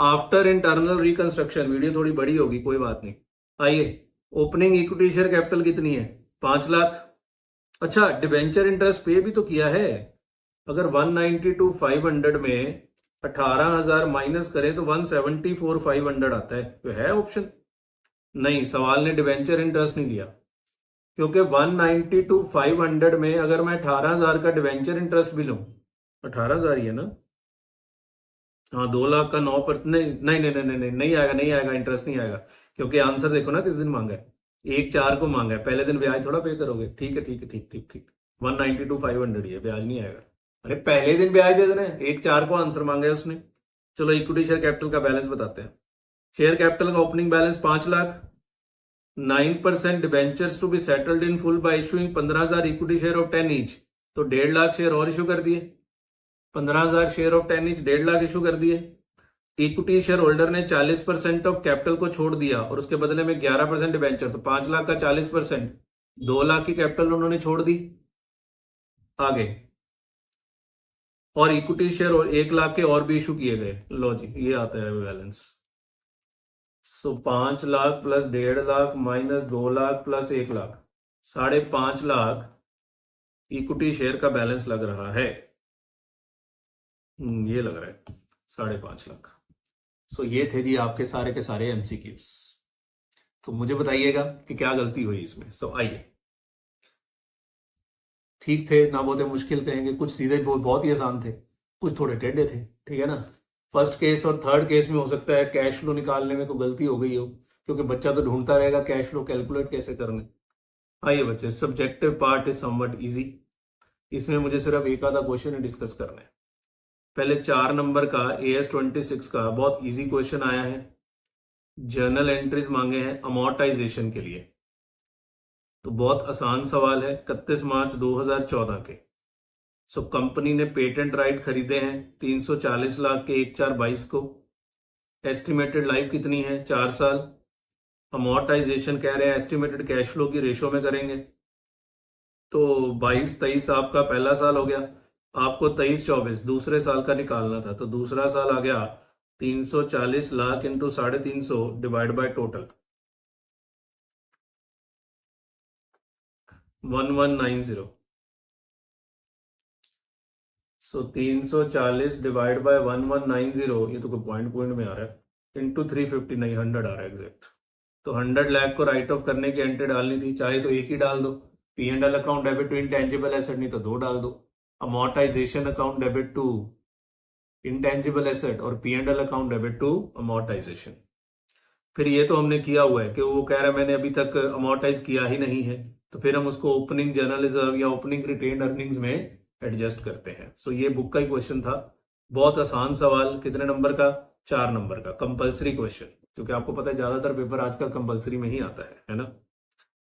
आफ्टर इंटरनल रिकंस्ट्रक्शन। वीडियो थोड़ी बड़ी होगी, कोई बात नहीं। आइए, ओपनिंग इक्विटी शेयर कैपिटल कितनी है? 5 लाख। अच्छा, डिबेंचर इंटरेस्ट पे भी तो किया है। अगर 192 500 में 18,000 माइनस करें तो 174 500 आता है, तो है ऑप्शन। नहीं, सवाल ने डिबेंचर इंटरेस्ट नहीं लिया, क्योंकि 192 500 में अगर मैं 18,000 का डिबेंचर इंटरेस्ट भी लूं, 18,000 ही है ना? हाँ, 2 लाख का 9%। नहीं नहीं नहीं नहीं नहीं नहीं आएगा, नहीं आएगा, इंटरेस्ट नहीं आएगा, क्योंकि आंसर देखो ना किस दिन मांगा है। 1/4 को मांगा है, पहले दिन ब्याज थोड़ा पे करोगे। ठीक है ठीक है, ठीक ठीक ठीक। 192 500 ही है, ब्याज नहीं आएगा। अरे पहले दिन ब्याज दे देना है, 1/4 को आंसर मांगा है उसने। चलो इक्विटी शेयर कैपिटल का बैलेंस बताते हैं। शेयर कैपिटल का opening balance 5 lakh. 9% debentures to be settled in full by issuing 15,000 equity share of 10 each, तो 1.5 लाख शेयर और इशू कर दिए। 15,000 share of 10 each, 1.5 lakh issue कर दिए। इक्विटी शेयर होल्डर ने 40% ऑफ कैपिटल को छोड़ दिया और उसके बदले में 11% डिबेंचर, तो 5 लाख का 40%, 2 लाख की कैपिटल उन्होंने छोड़ दी। आगे, और इक्विटी शेयर 1 लाख के और भी इशू किए गए। लो जी, ये आता है बैलेंस। सो 5 lakh plus 1.5 lakh minus 2 lakh plus 1 lakh, 5.5 lakh equity share का बैलेंस लग रहा है। ये लग रहा है 5.5 लाख। सो ये थे जी आपके सारे के सारे एमसीक्यूज। तो मुझे बताइएगा कि क्या गलती हुई इसमें। सो आइए, ठीक थे ना, बहुत मुश्किल कहेंगे, कुछ सीधे बहुत ही आसान थे, कुछ थोड़े टेढ़े थे, ठीक है ना। फर्स्ट केस और थर्ड केस में हो सकता है कैश फ्लो निकालने में तो गलती हो गई हो, क्योंकि बच्चा तो ढूंढता रहेगा कैश फ्लो कैलकुलेट कैसे करने। आइए बच्चे, subjective part is somewhat easy, इसमें मुझे सिर्फ एक आधा क्वेश्चन ही डिस्कस करना है। पहले 4 नंबर का AS 26 का बहुत इजी क्वेश्चन आया है। जर्नल एंट्रीज मांगे हैं अमोर्टाइजेशन के लिए, तो बहुत आसान सवाल है, 31 मार्च 2014 के। सो कंपनी ने पेटेंट राइट खरीदे हैं 340 लाख के 1/4/22 को। एस्टिमेटेड लाइफ कितनी है? 4 साल। अमोर्टाइजेशन कह रहे हैं एस्टिमेटेड कैश फ्लो की रेशो में करेंगे, तो 22-23 आपका पहला साल हो गया। आपको 23-24 दूसरे साल का निकालना था, तो दूसरा साल आ गया 340 lakh into 350 divide by total 1190। So 340 divide by 1190, ये तो कोई पॉइंट में आ रहा है, इंटू 350, नहीं 100 आ रहा है एग्जैक्ट। तो 100 लाख को राइट ऑफ करने की एंट्री डालनी थी, चाहे तो एक ही डाल दो, P&L account debit to intangible asset, नहीं तो 2 डाल दो, amortisation account debit to intangible asset और P&L account debit to amortisation. फिर ये तो हमने किया हुआ है कि वो कह रहा है मैंने अभी तक अमोर्टाइज किया ही नहीं है, तो फिर हम उसको ओपनिंग जर्नल रिजर्व या ओपनिंग रिटेन अर्निंग्स में एडजस्ट करते हैं। सो ये बुक का ही क्वेश्चन था, बहुत आसान सवाल। कितने नंबर का? 4 नंबर का, कंपलसरी क्वेश्चन, क्योंकि आपको पता है ज्यादातर पेपर आजकल कंपलसरी में ही आता है ना।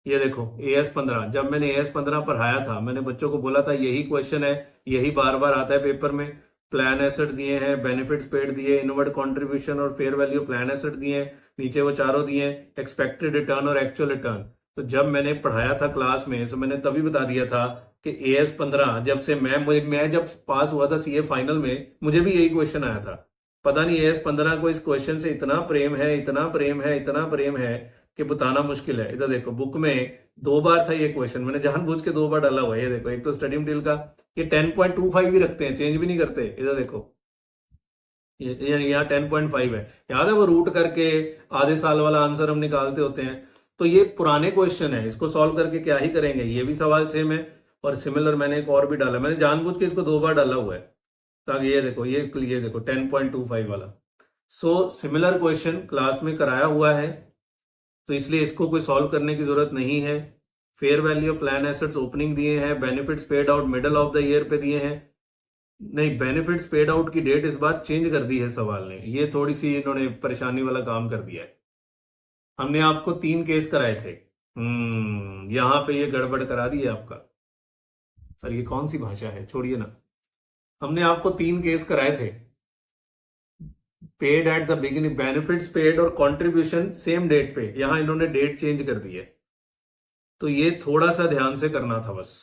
ये देखो AS 15, जब मैंने AS 15 पढ़ाया था मैंने बच्चों को बोला था यही क्वेश्चन है, यही बार बार आता है पेपर में। प्लान एसेट दिए हैं, बेनिफिट्स पेड दिए, इनवर्ड कंट्रीब्यूशन और फेयर वैल्यू प्लान एसेट दिए, नीचे वो चारों दिए, एक्सपेक्टेड रिटर्न और एक्चुअल रिटर्न। तो जब मैंने पढ़ाया था क्लास में, तो मैंने तभी बता दिया था कि AS 15 जब से मैं जब पास हुआ था CA फाइनल में, मुझे भी यही क्वेश्चन आया था। पता नहीं AS 15 को इस क्वेश्चन से इतना प्रेम है, इतना प्रेम है, इतना प्रेम है कि बताना मुश्किल है। इधर देखो बुक में 2 बार था ये क्वेश्चन, मैंने जानबूझ के 2 बार डाला हुआ है। ये देखो, एक तो स्टडी मटेरियल का ये 10.25 भी रखते हैं, चेंज भी नहीं करते। इधर देखो ये यहाँ 10.5 है, याद है वो रूट करके आधे साल वाला आंसर हम निकालते होते हैं। तो ये पुराने क्वेश्चन है, इसको सॉल्व करके क्या ही करेंगे। ये भी सवाल सेम है और सिमिलर मैंने एक और भी डाला, मैंने जानबूझ के इसको 2 बार डाला हुआ है ताकि ये देखो 10.25 वाला। सो सिमिलर क्वेश्चन क्लास में कराया हुआ है, तो इसलिए इसको कोई सॉल्व करने की जरूरत नहीं है। Fair value plan assets opening दिए हैं, benefits paid out middle of the year पे दिए हैं। नहीं, बेनिफिट्स पेड आउट की डेट इस बार चेंज कर दी है सवाल ने, ये थोड़ी सी इन्होंने परेशानी वाला काम कर दिया है। हमने आपको 3 केस कराए थे, यहां पे ये गड़बड़ करा दी है आपका। सर ये कौन सी भाषा है, छोड़िए ना। हमने आपको 3 केस कराए थे, paid at the beginning, benefits paid और कंट्रीब्यूशन सेम डेट पे, यहां इन्होंने डेट चेंज कर दी है। तो ये थोड़ा सा ध्यान से करना था बस।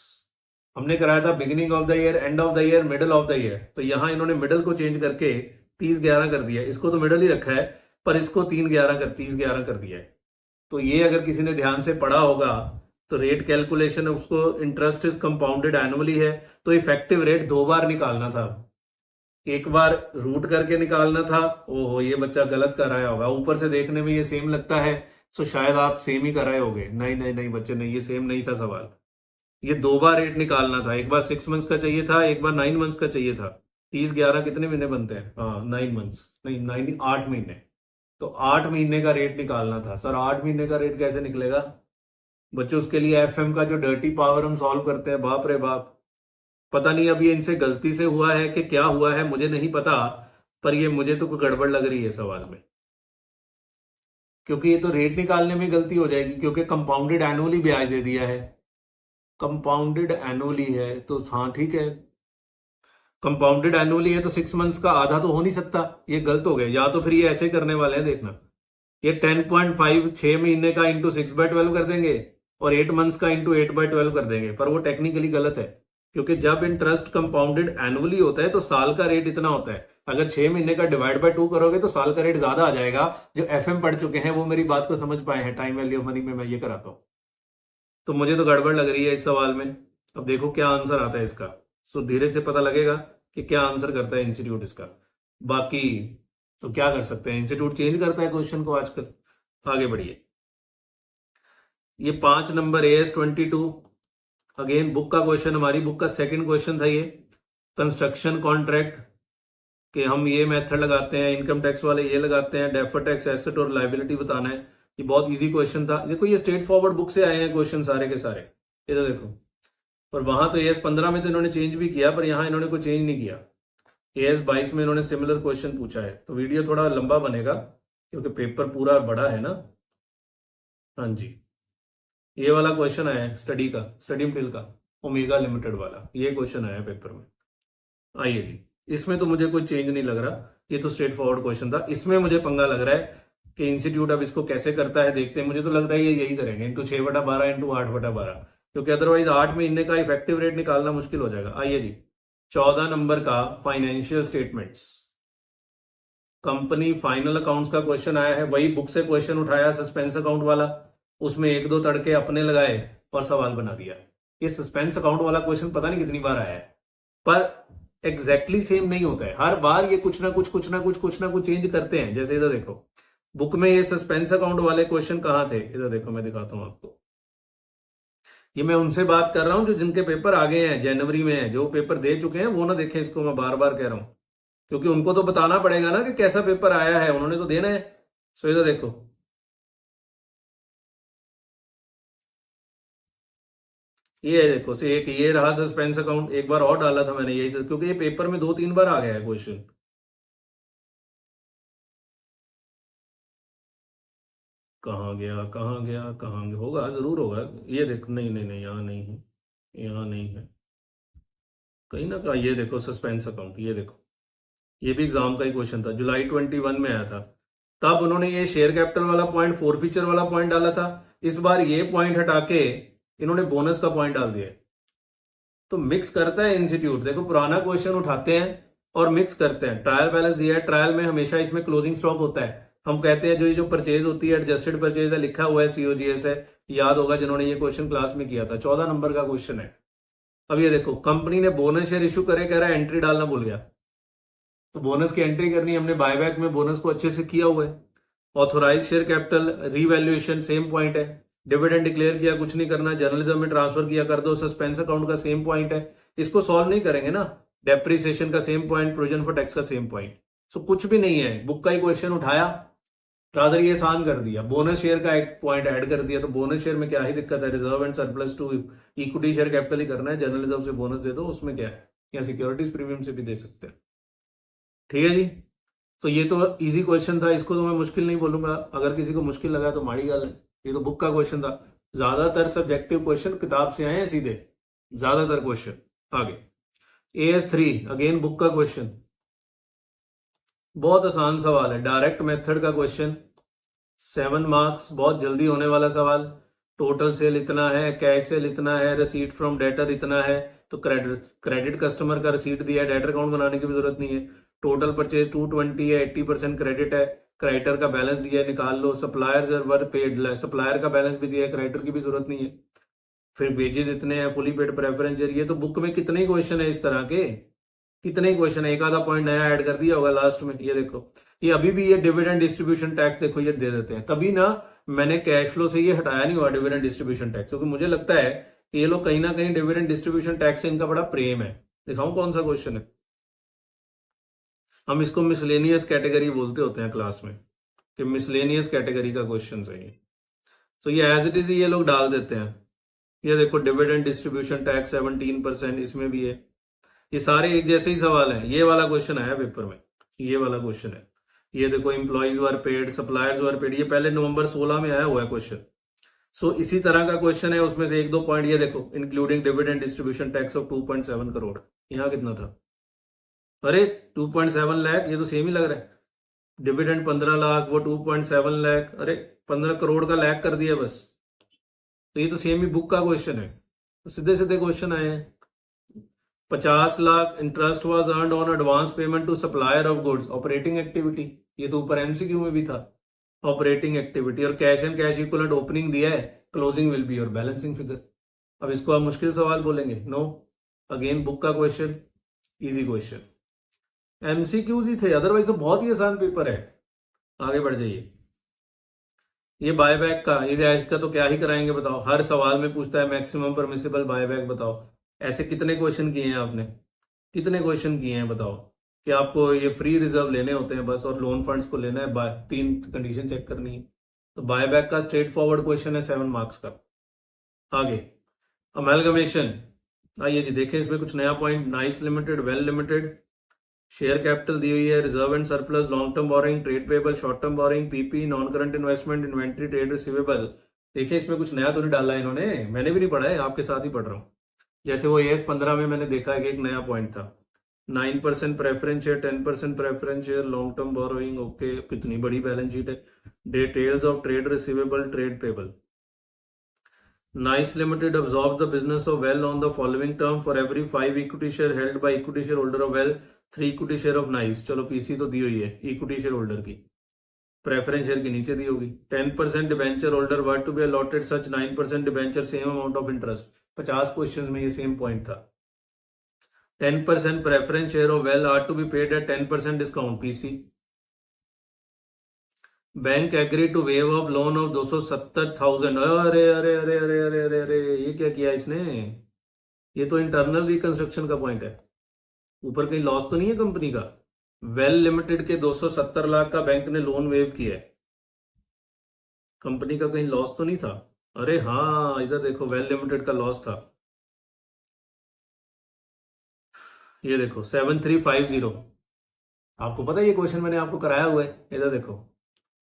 हमने कराया था beginning of the year, end of the year, middle of the year, तो यहां इन्होंने मिडल को चेंज करके 30-11 कर दिया। इसको तो मिडल ही रखा है, पर इसको 30-11 कर दिया है। तो ये अगर किसी ने ध्यान से पढ़ा होगा तो रेट कैलकुलेशन, उसको इंटरेस्ट इज कंपाउंडेड एनुअली है, तो इफेक्टिव रेट 2 बार निकालना था। एक बार रूट करके निकालना था। ओहो, ये बच्चा गलत कर रहा होगा, ऊपर से देखने में ये सेम लगता है, तो शायद आप सेम ही कर रहे होगे। नहीं नहीं नहीं बच्चे, नहीं, ये सेम नहीं था सवाल। ये 2 बार रेट निकालना था, एक बार 6 मंथ्स का चाहिए था, एक बार 9 मंथ्स का चाहिए था। 30-11 कितने महीने बनते हैं? हाँ 9 मंथ्स, नहीं 9, 8 महीने। तो 8 महीने का रेट निकालना था। सर 8 महीने का रेट कैसे निकलेगा बच्चों? उसके लिए एफएम का जो डर्टी पावर हम सॉल्व करते हैं, बाप रे बाप। पता नहीं अब ये इनसे गलती से हुआ है कि क्या हुआ है, मुझे नहीं पता, पर ये मुझे तो कोई गड़बड़ लग रही है सवाल में, क्योंकि ये तो रेट निकालने में गलती हो जाएगी, क्योंकि कंपाउंडेड एनुअली ब्याज दे दिया है। कंपाउंडेड एनुअली है तो हाँ ठीक है, कंपाउंडेड एनुअली है तो 6 मंथ्स का आधा तो हो नहीं सकता, ये गलत हो गया। या तो फिर ये ऐसे करने वाले हैं, देखना, ये 10.5 6 महीने का इंटू 6/12 कर देंगे और 8 मंथ्स का इंटू 8/12 कर देंगे, पर वो टेक्निकली गलत है, क्योंकि जब इंटरेस्ट कंपाउंडेड एनुअली होता है तो साल का रेट इतना होता है। अगर 6 महीने का डिवाइड बाय 2 करोगे तो साल का रेट ज्यादा आ जाएगा। जो एफएम पढ़ चुके हैं वो मेरी बात को समझ पाए हैं, टाइम वैल्यू ऑफ मनी में मैं ये कराता हूं। तो मुझे तो गड़बड़ लग रही है इस सवाल में। अब देखो क्या आंसर आता है इसका, सो धीरे से पता लगेगा कि क्या आंसर करता है इंस्टीट्यूट इसका। बाकी तो क्या कर सकते हैं, इंस्टीट्यूट चेंज करता है क्वेश्चन को आजकल। आगे बढ़िए, ये 5 नंबर AS22, अगेन बुक का क्वेश्चन, हमारी बुक का सेकंड क्वेश्चन था ये। कंस्ट्रक्शन कॉन्ट्रैक्ट के हम ये मेथड लगाते हैं, इनकम टैक्स वाले ये लगाते हैं, डेफर टैक्स, एसेट और लायबिलिटी बताना है। ये बहुत इजी क्वेश्चन था। देखो ये स्ट्रेट फॉरवर्ड बुक से आए हैं क्वेश्चन सारे के सारे, ये तो देखो। और वहां तो AS15 में तो इन्होंने चेंज भी किया, पर यहां इन्होंने कोई चेंज नहीं किया। AS22 में इन्होंने सिमिलर क्वेश्चन पूछा है। तो वीडियो थोड़ा लंबा बनेगा क्योंकि पेपर पूरा बड़ा है ना। हाँ जी, ये वाला क्वेश्चन आया है स्टडी का, स्टडी मटेरियल का, ओमेगा लिमिटेड वाला, ये क्वेश्चन आया है पेपर में। आइए जी, इसमें तो मुझे कोई चेंज नहीं लग रहा, ये तो स्ट्रेट फॉरवर्ड क्वेश्चन था। इसमें मुझे पंगा लग रहा है कि इंस्टीट्यूट अब इसको कैसे करता है, देखते हैं। मुझे तो लग रहा है ये यही करेंगे, इंटू 6/12 इंटू 8/12, क्योंकि अदरवाइज 8 महीने का इफेक्टिव रेट निकालना मुश्किल हो जाएगा। आइए जी, 14 नंबर का financial statements, company final accounts का क्वेश्चन आया है। वही बुक से क्वेश्चन उठाया सस्पेंस अकाउंट वाला, उसमें 1-2 तड़के अपने लगाए और सवाल बना दिया। ये सस्पेंस अकाउंट वाला क्वेश्चन पता नहीं कितनी बार आया है, पर एग्जैक्टली सेम नहीं होता है। हर बार ये कुछ ना कुछ चेंज करते हैं। जैसे इधर देखो, बुक में ये सस्पेंस अकाउंट वाले क्वेश्चन कहाँ थे, इधर देखो, मैं दिखाता हूं आपको। ये मैं उनसे बात कर रहा हूं जो जिनके पेपर आगे हैं, जनवरी में है, जो पेपर दे चुके हैं वो ना देखें इसको, मैं बार बार कह रहा हूं, क्योंकि उनको तो बताना पड़ेगा ना कि कैसा पेपर आया है, उन्होंने तो देना है। सो इधर देखो, ये देखो से एक ये रहा सस्पेंस अकाउंट, एक बार और डाला था मैंने यही से, क्योंकि ये पेपर में 2-3 बार आ गया है क्वेश्चन। कहाँ गया कहाँ गया कहाँ गया, होगा जरूर होगा। ये देखो, नहीं नहीं नहीं, यहाँ नहीं है, यहाँ नहीं है, कहीं ना कहीं। ये देखो सस्पेंस अकाउंट, ये देखो, ये भी एग्जाम का ही क्वेश्चन था, जुलाई 21 में आया था। तब उन्होंने ये शेयर कैपिटल वाला पॉइंट, फोरफीचर वाला पॉइंट डाला था। इस बार ये पॉइंट हटा के इन्होंने बोनस का पॉइंट डाल दिया है। तो मिक्स करता है इंस्टीट्यूट, देखो पुराना क्वेश्चन उठाते हैं और मिक्स करते हैं। ट्रायल बैलेंस दिया है, ट्रायल में हमेशा इसमें क्लोजिंग स्टॉक होता है। हम कहते हैं जो ये जो परचेज होती है, एडजस्टेड परचेज है, लिखा हुआ है COGS है, याद होगा जिन्होंने ये क्वेश्चन क्लास में किया था। 14 नंबर का क्वेश्चन है। अब ये देखो, कंपनी ने बोनस शेयर इशू करे, कह रहा है एंट्री डालना भूल गया, तो बोनस की एंट्री करनी, हमने बायबैक में बोनस को अच्छे से किया हुआ है। Authorise share capital revaluation same point है। डिविडेंड डिक्लेयर किया, कुछ नहीं करना, जर्नलिज्म में ट्रांसफर किया, कर दो। सस्पेंस अकाउंट का सेम पॉइंट है, इसको सॉल्व नहीं करेंगे ना। डेप्रिसिएशन का same point, provision for tax का सेम पॉइंट। सो कुछ भी नहीं है, बुक का ही क्वेश्चन उठाया, रादर ये आसान कर दिया। बोनस शेयर का एक पॉइंट ऐड कर दिया, तो बोनस शेयर में क्या ही दिक्कत है, reserve and surplus to equity share capital ही करना है। जर्नलिज्म से बोनस दे दो, उसमें क्या है, या सिक्योरिटीज प्रीमियम से भी दे सकते हैं। ठीक है जी, तो ये तो इजी क्वेश्चन था, इसको तो मैं मुश्किल नहीं बोलूंगा। अगर किसी को मुश्किल लगा तो माड़ी गल है, ये तो बुक का क्वेश्चन था। ज्यादातर सब्जेक्टिव क्वेश्चन किताब से आए हैं सीधे, ज्यादातर क्वेश्चन। आगे AS3 अगेन बुक का क्वेश्चन, बहुत आसान सवाल है, डायरेक्ट मेथड का क्वेश्चन, 7 मार्क्स, बहुत जल्दी होने वाला सवाल। टोटल सेल इतना है, कैश सेल इतना है, रिसीट फ्रॉम डेटर इतना है, तो क्रेडिट कस्टमर का रिसीट दिया है, डेटर अकाउंट बनाने की भी जरूरत नहीं है। टोटल परचेज 220 है, 80% क्रेडिट है, क्रेडिटर का बैलेंस दिया है, निकाल लो। सप्लायर्स वर पेड, सप्लायर का बैलेंस भी दिया है, क्रेडिटर की भी जरूरत नहीं है। फिर वेजेस इतने हैं, फुली पेड प्रेफरेंस, ये तो बुक में कितने ही क्वेश्चन है इस तरह के, कितने ही क्वेश्चन है, एक आधा पॉइंट नया ऐड कर दिया होगा लास्ट में। ये देखो, ये अभी भी ये डिविडेंड डिस्ट्रीब्यूशन टैक्स देखो ये दे देते हैं, तभी ना मैंने कैश फ्लो से ये हटाया नहीं हुआ डिविडेंड डिस्ट्रीब्यूशन टैक्स, क्योंकि मुझे लगता है कि ये लोग कहीं ना कहीं डिविडेंड डिस्ट्रीब्यूशन टैक्स से इनका बड़ा प्रेम है। दिखाऊं कौन सा क्वेश्चन है, हम इसको मिसलेनियस कैटेगरी बोलते होते हैं क्लास में, कि मिसलेनियस कैटेगरी का क्वेश्चन है ये। तो ये एज इट इज ये लोग डाल देते हैं। ये देखो डिविडेंड डिस्ट्रीब्यूशन टैक्स 17%, इसमें भी है। ये सारे एक जैसे ही सवाल हैं। ये वाला क्वेश्चन आया पेपर में, ये वाला क्वेश्चन है। ये देखो एम्प्लॉइज वर पेड, सप्लायर्स वर पेड, ये पहले नवंबर 16 में आया हुआ है क्वेश्चन। सो इसी तरह का क्वेश्चन है, उसमें से एक दो पॉइंट ये देखो, including dividend distribution tax of 2.7 crore, यहाँ कितना था, अरे 2.7 लाख, ये तो सेम ही लग रहा है। डिविडेंड 15 लाख, वो 2.7 लाख, अरे 15 करोड़ का लैक कर दिया बस। तो ये तो सेम ही बुक का क्वेश्चन है, तो सीधे सीधे क्वेश्चन आए हैं। 50 lakh interest was earned on advance payment to supplier of goods, operating activity, ये तो ऊपर एमसीक्यू में भी था, ऑपरेटिंग एक्टिविटी। और cash and cash equivalent opening दिया है, closing will be your balancing figure. अब इसको आप मुश्किल सवाल बोलेंगे? नो, अगेन बुक का क्वेश्चन, इजी क्वेश्चन, एमसीक्यूज ही थे, अदरवाइज तो बहुत ही आसान पेपर है। आगे बढ़ जाइए। ये बायबैक का, ये आज का तो क्या ही कराएंगे बताओ, हर सवाल में पूछता है मैक्सिमम परमिसिबल बायबैक बताओ। ऐसे कितने क्वेश्चन किए हैं आपने, कितने क्वेश्चन किए हैं बताओ, कि आपको ये फ्री रिजर्व लेने होते हैं बस, और लोन फंड्स को लेना है, 3 कंडीशन चेक करनी है। तो बायबैक का स्ट्रेट फॉरवर्ड क्वेश्चन है 7 मार्क्स का। आगे अमेलगमेशन, आइए जी देखें इसमें कुछ नया point. Nice Limited, well Limited, share capital दी हुई है, reserve and surplus, long term borrowing, trade payable, short term borrowing, PP, non current investment, inventory, trade receivable. देखिए इसमें कुछ नया तो नहीं डाला इन्होंने, मैंने भी नहीं पढ़ा है, आपके साथ ही पढ़ रहा हूँ। जैसे वो AS 15 में मैंने देखा है कि एक नया पॉइंट था, 9% preference share, 10% preference share, long term borrowing, okay, कितनी बड़ी बैलेंस शीट है। Details of trade receivable, trade payable. Nice Limited absorbed the business of Well on the following term: for every 5 equity share held by equity shareholder of Well, 3 equity share of Nice। चलो PC तो दी हुई है equity share holder की, preference share की नीचे दी होगी। 10% debenture holder were to be allotted such 9% debenture same amount of interest. 50 question में ये सेम पॉइंट था। 10% preference share of well are to be paid at 10% discount, PC। Bank agree to waive off loan of 270,000। अरे अरे अरे अरे अरे अरे अरे, ये क्या किया इसने, ये तो इंटरनल रिकंस्ट्रक्शन का पॉइंट है, ऊपर कहीं लॉस तो नहीं है कंपनी का। वेल लिमिटेड के 270 लाख का बैंक ने लोन वेव किया है, कंपनी का कहीं लॉस तो नहीं था? अरे हाँ, इधर देखो वेल लिमिटेड का लॉस था, ये देखो 7350। आपको पता है ये क्वेश्चन मैंने आपको कराया हुआ है, इधर देखो।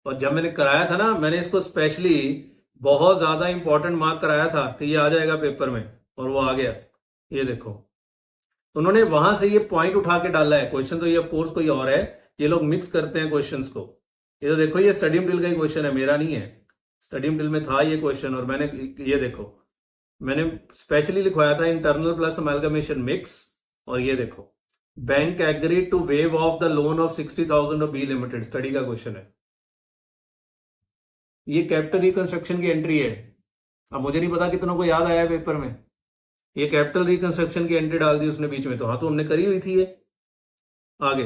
और जब मैंने कराया था ना, मैंने इसको स्पेशली बहुत ज्यादा इंपॉर्टेंट मार्क कराया था कि ये आ जाएगा पेपर में, और वो आ गया। ये देखो, तो उन्होंने वहां से ये पॉइंट उठा के डाला है। क्वेश्चन तो ये ऑफ कोर्स कोई और है, ये लोग मिक्स करते हैं क्वेश्चंस को। ये तो देखो, ये स्टडी मटेरियल का ही क्वेश्चन है, मेरा नहीं है। स्टडी मटेरियल में था ये क्वेश्चन, और मैंने ये देखो मैंने स्पेशली लिखवाया था इंटरनल प्लस अमेलगमेशन मिक्स। और ये देखो, bank agree to waive off the loan of 60,000 of B limited, study का क्वेश्चन है। ये कैपिटल रिकंस्ट्रक्शन की एंट्री है। अब मुझे नहीं पता कितनों को याद आया पेपर में, ये कैपिटल रिकंस्ट्रक्शन की एंट्री डाल दी उसने बीच में, तो हाँ तो हमने करी हुई थी ये। आगे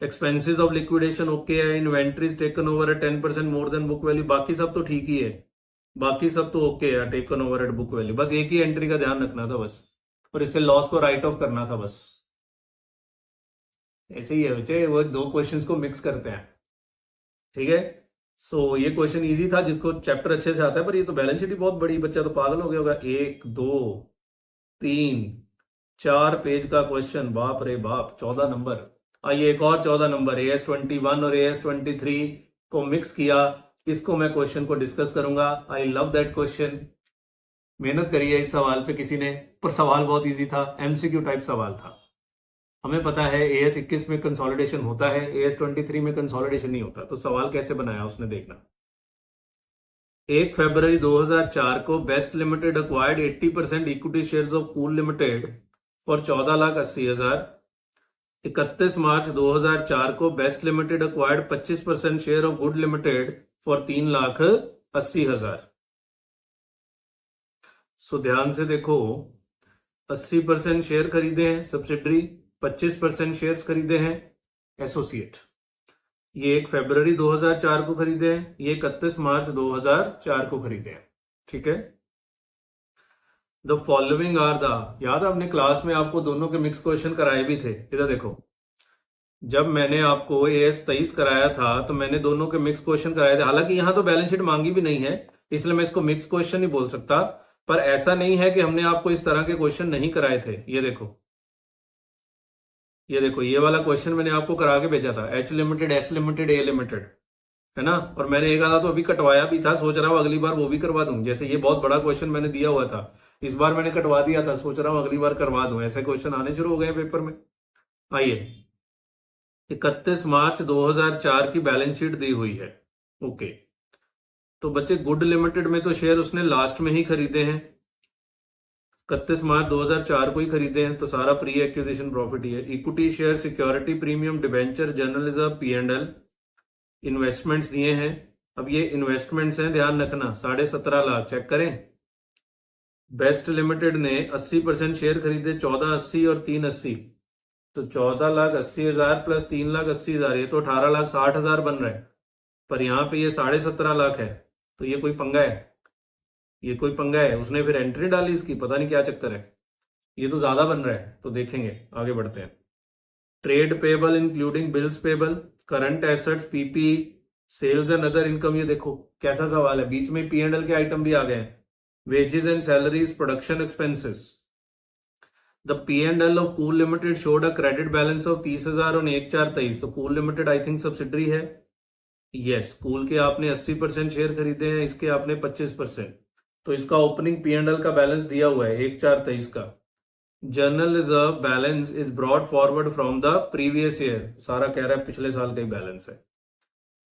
एक्सपेंसेस ऑफ लिक्विडेशन ओके है, इन्वेंट्रीज टेकन ओवर है 10% मोर देन बुक वैल्यू, बाकी सब तो ठीक ही है, बाकी सब तो ओके है, taken over at book value. बस एक ही एंट्री का ध्यान रखना था बस, और इससे लॉस को राइट ऑफ करना था बस। ऐसे ही है बच्चे, वो दो क्वेश्चंस को मिक्स करते हैं, ठीक है। सो ये क्वेश्चन इजी था जिसको चैप्टर अच्छे से आता है, पर ये तो बैलेंस शीट ही बहुत बड़ी, बच्चा तो पागल हो गया होगा। 1 2 3 4 पेज का क्वेश्चन, बाप रे बाप, 14 नंबर। आइए एक और 14 नंबर, AS21 और AS23 को मिक्स किया, इसको मैं क्वेश्चन को डिस्कस करूंगा। I love that question. मेहनत करी है इस सवाल पे किसी ने, पर सवाल बहुत इजी था, एमसीक्यू टाइप सवाल था। हमें पता है AS 21 में कंसोलिडेशन होता है, AS 23 में कंसोलिडेशन नहीं होता, तो सवाल कैसे बनाया उसने देखना। 1 फरवरी 2004 को best limited acquired 80% equity shares of cool limited for 14,80,000। 31 मार्च 2004 को best limited acquired 25% share of good limited for 3,80,000। सो ध्यान से देखो, 80% शेयर खरीदे हैं सब्सिडरी, 25% शेयर्स खरीदे हैं एसोसिएट। ये 1 फरवरी 2004 को खरीदे हैं, ये 31 मार्च 2004 को खरीदे हैं। ठीक है। द फॉलोइंग आर द, याद है हमने क्लास में आपको दोनों के मिक्स क्वेश्चन कराए भी थे। इधर देखो, जब मैंने आपको AS 23 कराया था तो मैंने दोनों के मिक्स क्वेश्चन कराए थे। हालांकि यहां तो बैलेंस शीट मांगी भी नहीं है, इसलिए मैं इसको मिक्स क्वेश्चन नहीं बोल सकता, पर ऐसा नहीं है कि हमने आपको इस तरह के क्वेश्चन नहीं कराए थे। ये देखो, ये देखो, ये वाला क्वेश्चन मैंने आपको करा के भेजा था, H limited, S limited, A limited, है ना। और मैंने एक आधा तो अभी कटवाया भी था, सोच रहा हूँ अगली बार वो भी करवा दूं। जैसे ये बहुत बड़ा क्वेश्चन मैंने दिया हुआ था, इस बार मैंने कटवा दिया था, सोच रहा हूँ अगली बार करवा दूं। ऐसे क्वेश्चन आने शुरू हो गए पेपर में। आइए, 31 मार्च 2004 की बैलेंस शीट दी हुई है। ओके, तो बच्चे गुड लिमिटेड में तो शेयर उसने लास्ट में ही खरीदे हैं, 31 मार्च 2004 को ही खरीदे हैं, तो सारा प्री एक्विजिशन प्रॉफिट ही है। Equity share, security premium, debenture, journal reserve, P&L, investments दिए हैं। अब ये इन्वेस्टमेंट्स हैं, ध्यान रखना, 17.5 लाख। चेक करें, बेस्ट लिमिटेड ने 80% शेयर खरीदे, 1480 और 380, तो 14,80,000 प्लस 3,80,000, ये तो 18,60,000 बन रहा है। पर यहाँ पे ये 17.5 लाख है, तो ये कोई पंगा है, ये कोई पंगा है। उसने फिर एंट्री डाली इसकी, पता नहीं क्या चक्कर है, ये तो ज्यादा बन रहा है। तो देखेंगे, आगे बढ़ते हैं। Trade payable including bills payable, current assets, PPE, sales and other income. ये देखो कैसा सवाल है, बीच में P&L के आइटम भी आ गए हैं। Wages and salaries, production expenses. The P&L of cool limited showed a credit balance of 30,000 on 1/4/23। तो cool limited I think subsidiary है। यस, कूल के आपने 80% शेयर खरीदे हैं, इसके आपने 25%, तो इसका ओपनिंग P&L का बैलेंस दिया हुआ है 1/4/23 का। General reserve balance is brought forward from the previous year, सारा कह रहा है पिछले साल का ही बैलेंस है।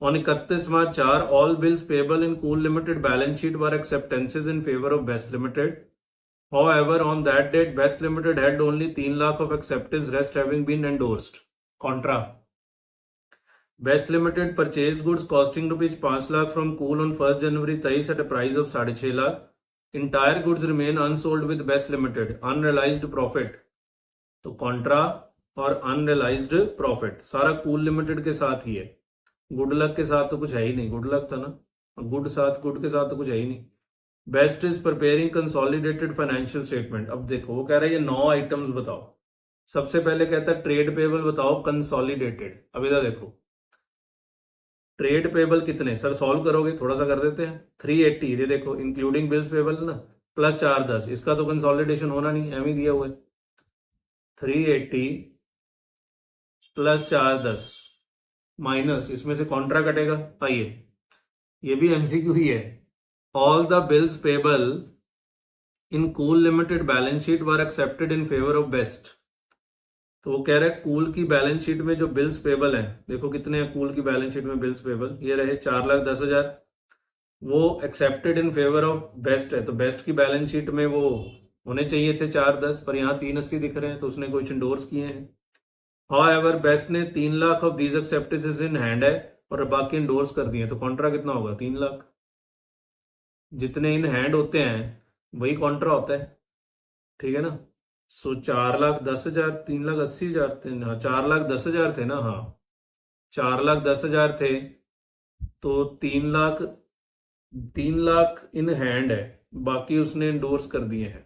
On 31 March 4, all bills payable in Cool Limited balance sheet were acceptances in favour of Best Limited. However, on that date, Best Limited held only 3 lakh of acceptance, rest having been endorsed. Contra. Best Limited purchased goods costing rupees 5 lakh from Cool on 1st January 23 at a price of 6.5 lakh. Entire goods remain unsold with Best Limited. Unrealized profit. तो Contra और unrealised profit सारा cool limited के साथ ही है। Good luck के साथ तो कुछ है ही नहीं, गुड लक था ना, गुड के साथ तो कुछ है ही नहीं। Best is preparing consolidated financial statement. अब देखो वो कह रहा है ये 9 आइटम्स बताओ। सबसे पहले कहता है ट्रेड पेबल बताओ कंसोलिडेटेड। अब इधर देखो, ट्रेड पेबल कितने, सर सॉल्व करोगे, थोड़ा सा कर देते हैं। 380, ये देखो इंक्लूडिंग बिल्स पेबल ना, प्लस 410, इसका तो कंसोलिडेशन होना नहीं, एम ही दिया हुआ है। 380 प्लस 410 माइनस, इसमें से कॉन्ट्रा कटेगा। आइए, ये भी MCQ ही है। All the bills payable in Cool Limited balance sheet were accepted in favor of Best। तो वो कह रहा है कूल की बैलेंस शीट में जो बिल्स पेबल हैं, देखो कितने हैं कूल की बैलेंस शीट में बिल्स पेबल, ये रहे 4,10,000, वो accepted in favour of best है, तो बेस्ट की बैलेंस शीट में वो होने चाहिए थे 410, पर यहाँ 380 दिख रहे हैं, तो उसने कुछ इंडोर्स किए हैं। हाउएवर बेस्ट ने 3 lakh of these acceptances in hand है और बाकी इंडोर्स कर दिए, तो कॉन्ट्रा कितना होगा, 3 लाख। जितने इन हैंड होते हैं वही कॉन्ट्रा होता है, ठीक है ना। सो 4,10,000, 3,80,000 थे ना, 4,10,000 थे ना, हाँ 4,10,000 थे, तो 3 लाख इन हैंड है, बाकी उसने इंडोर्स कर दिए हैं।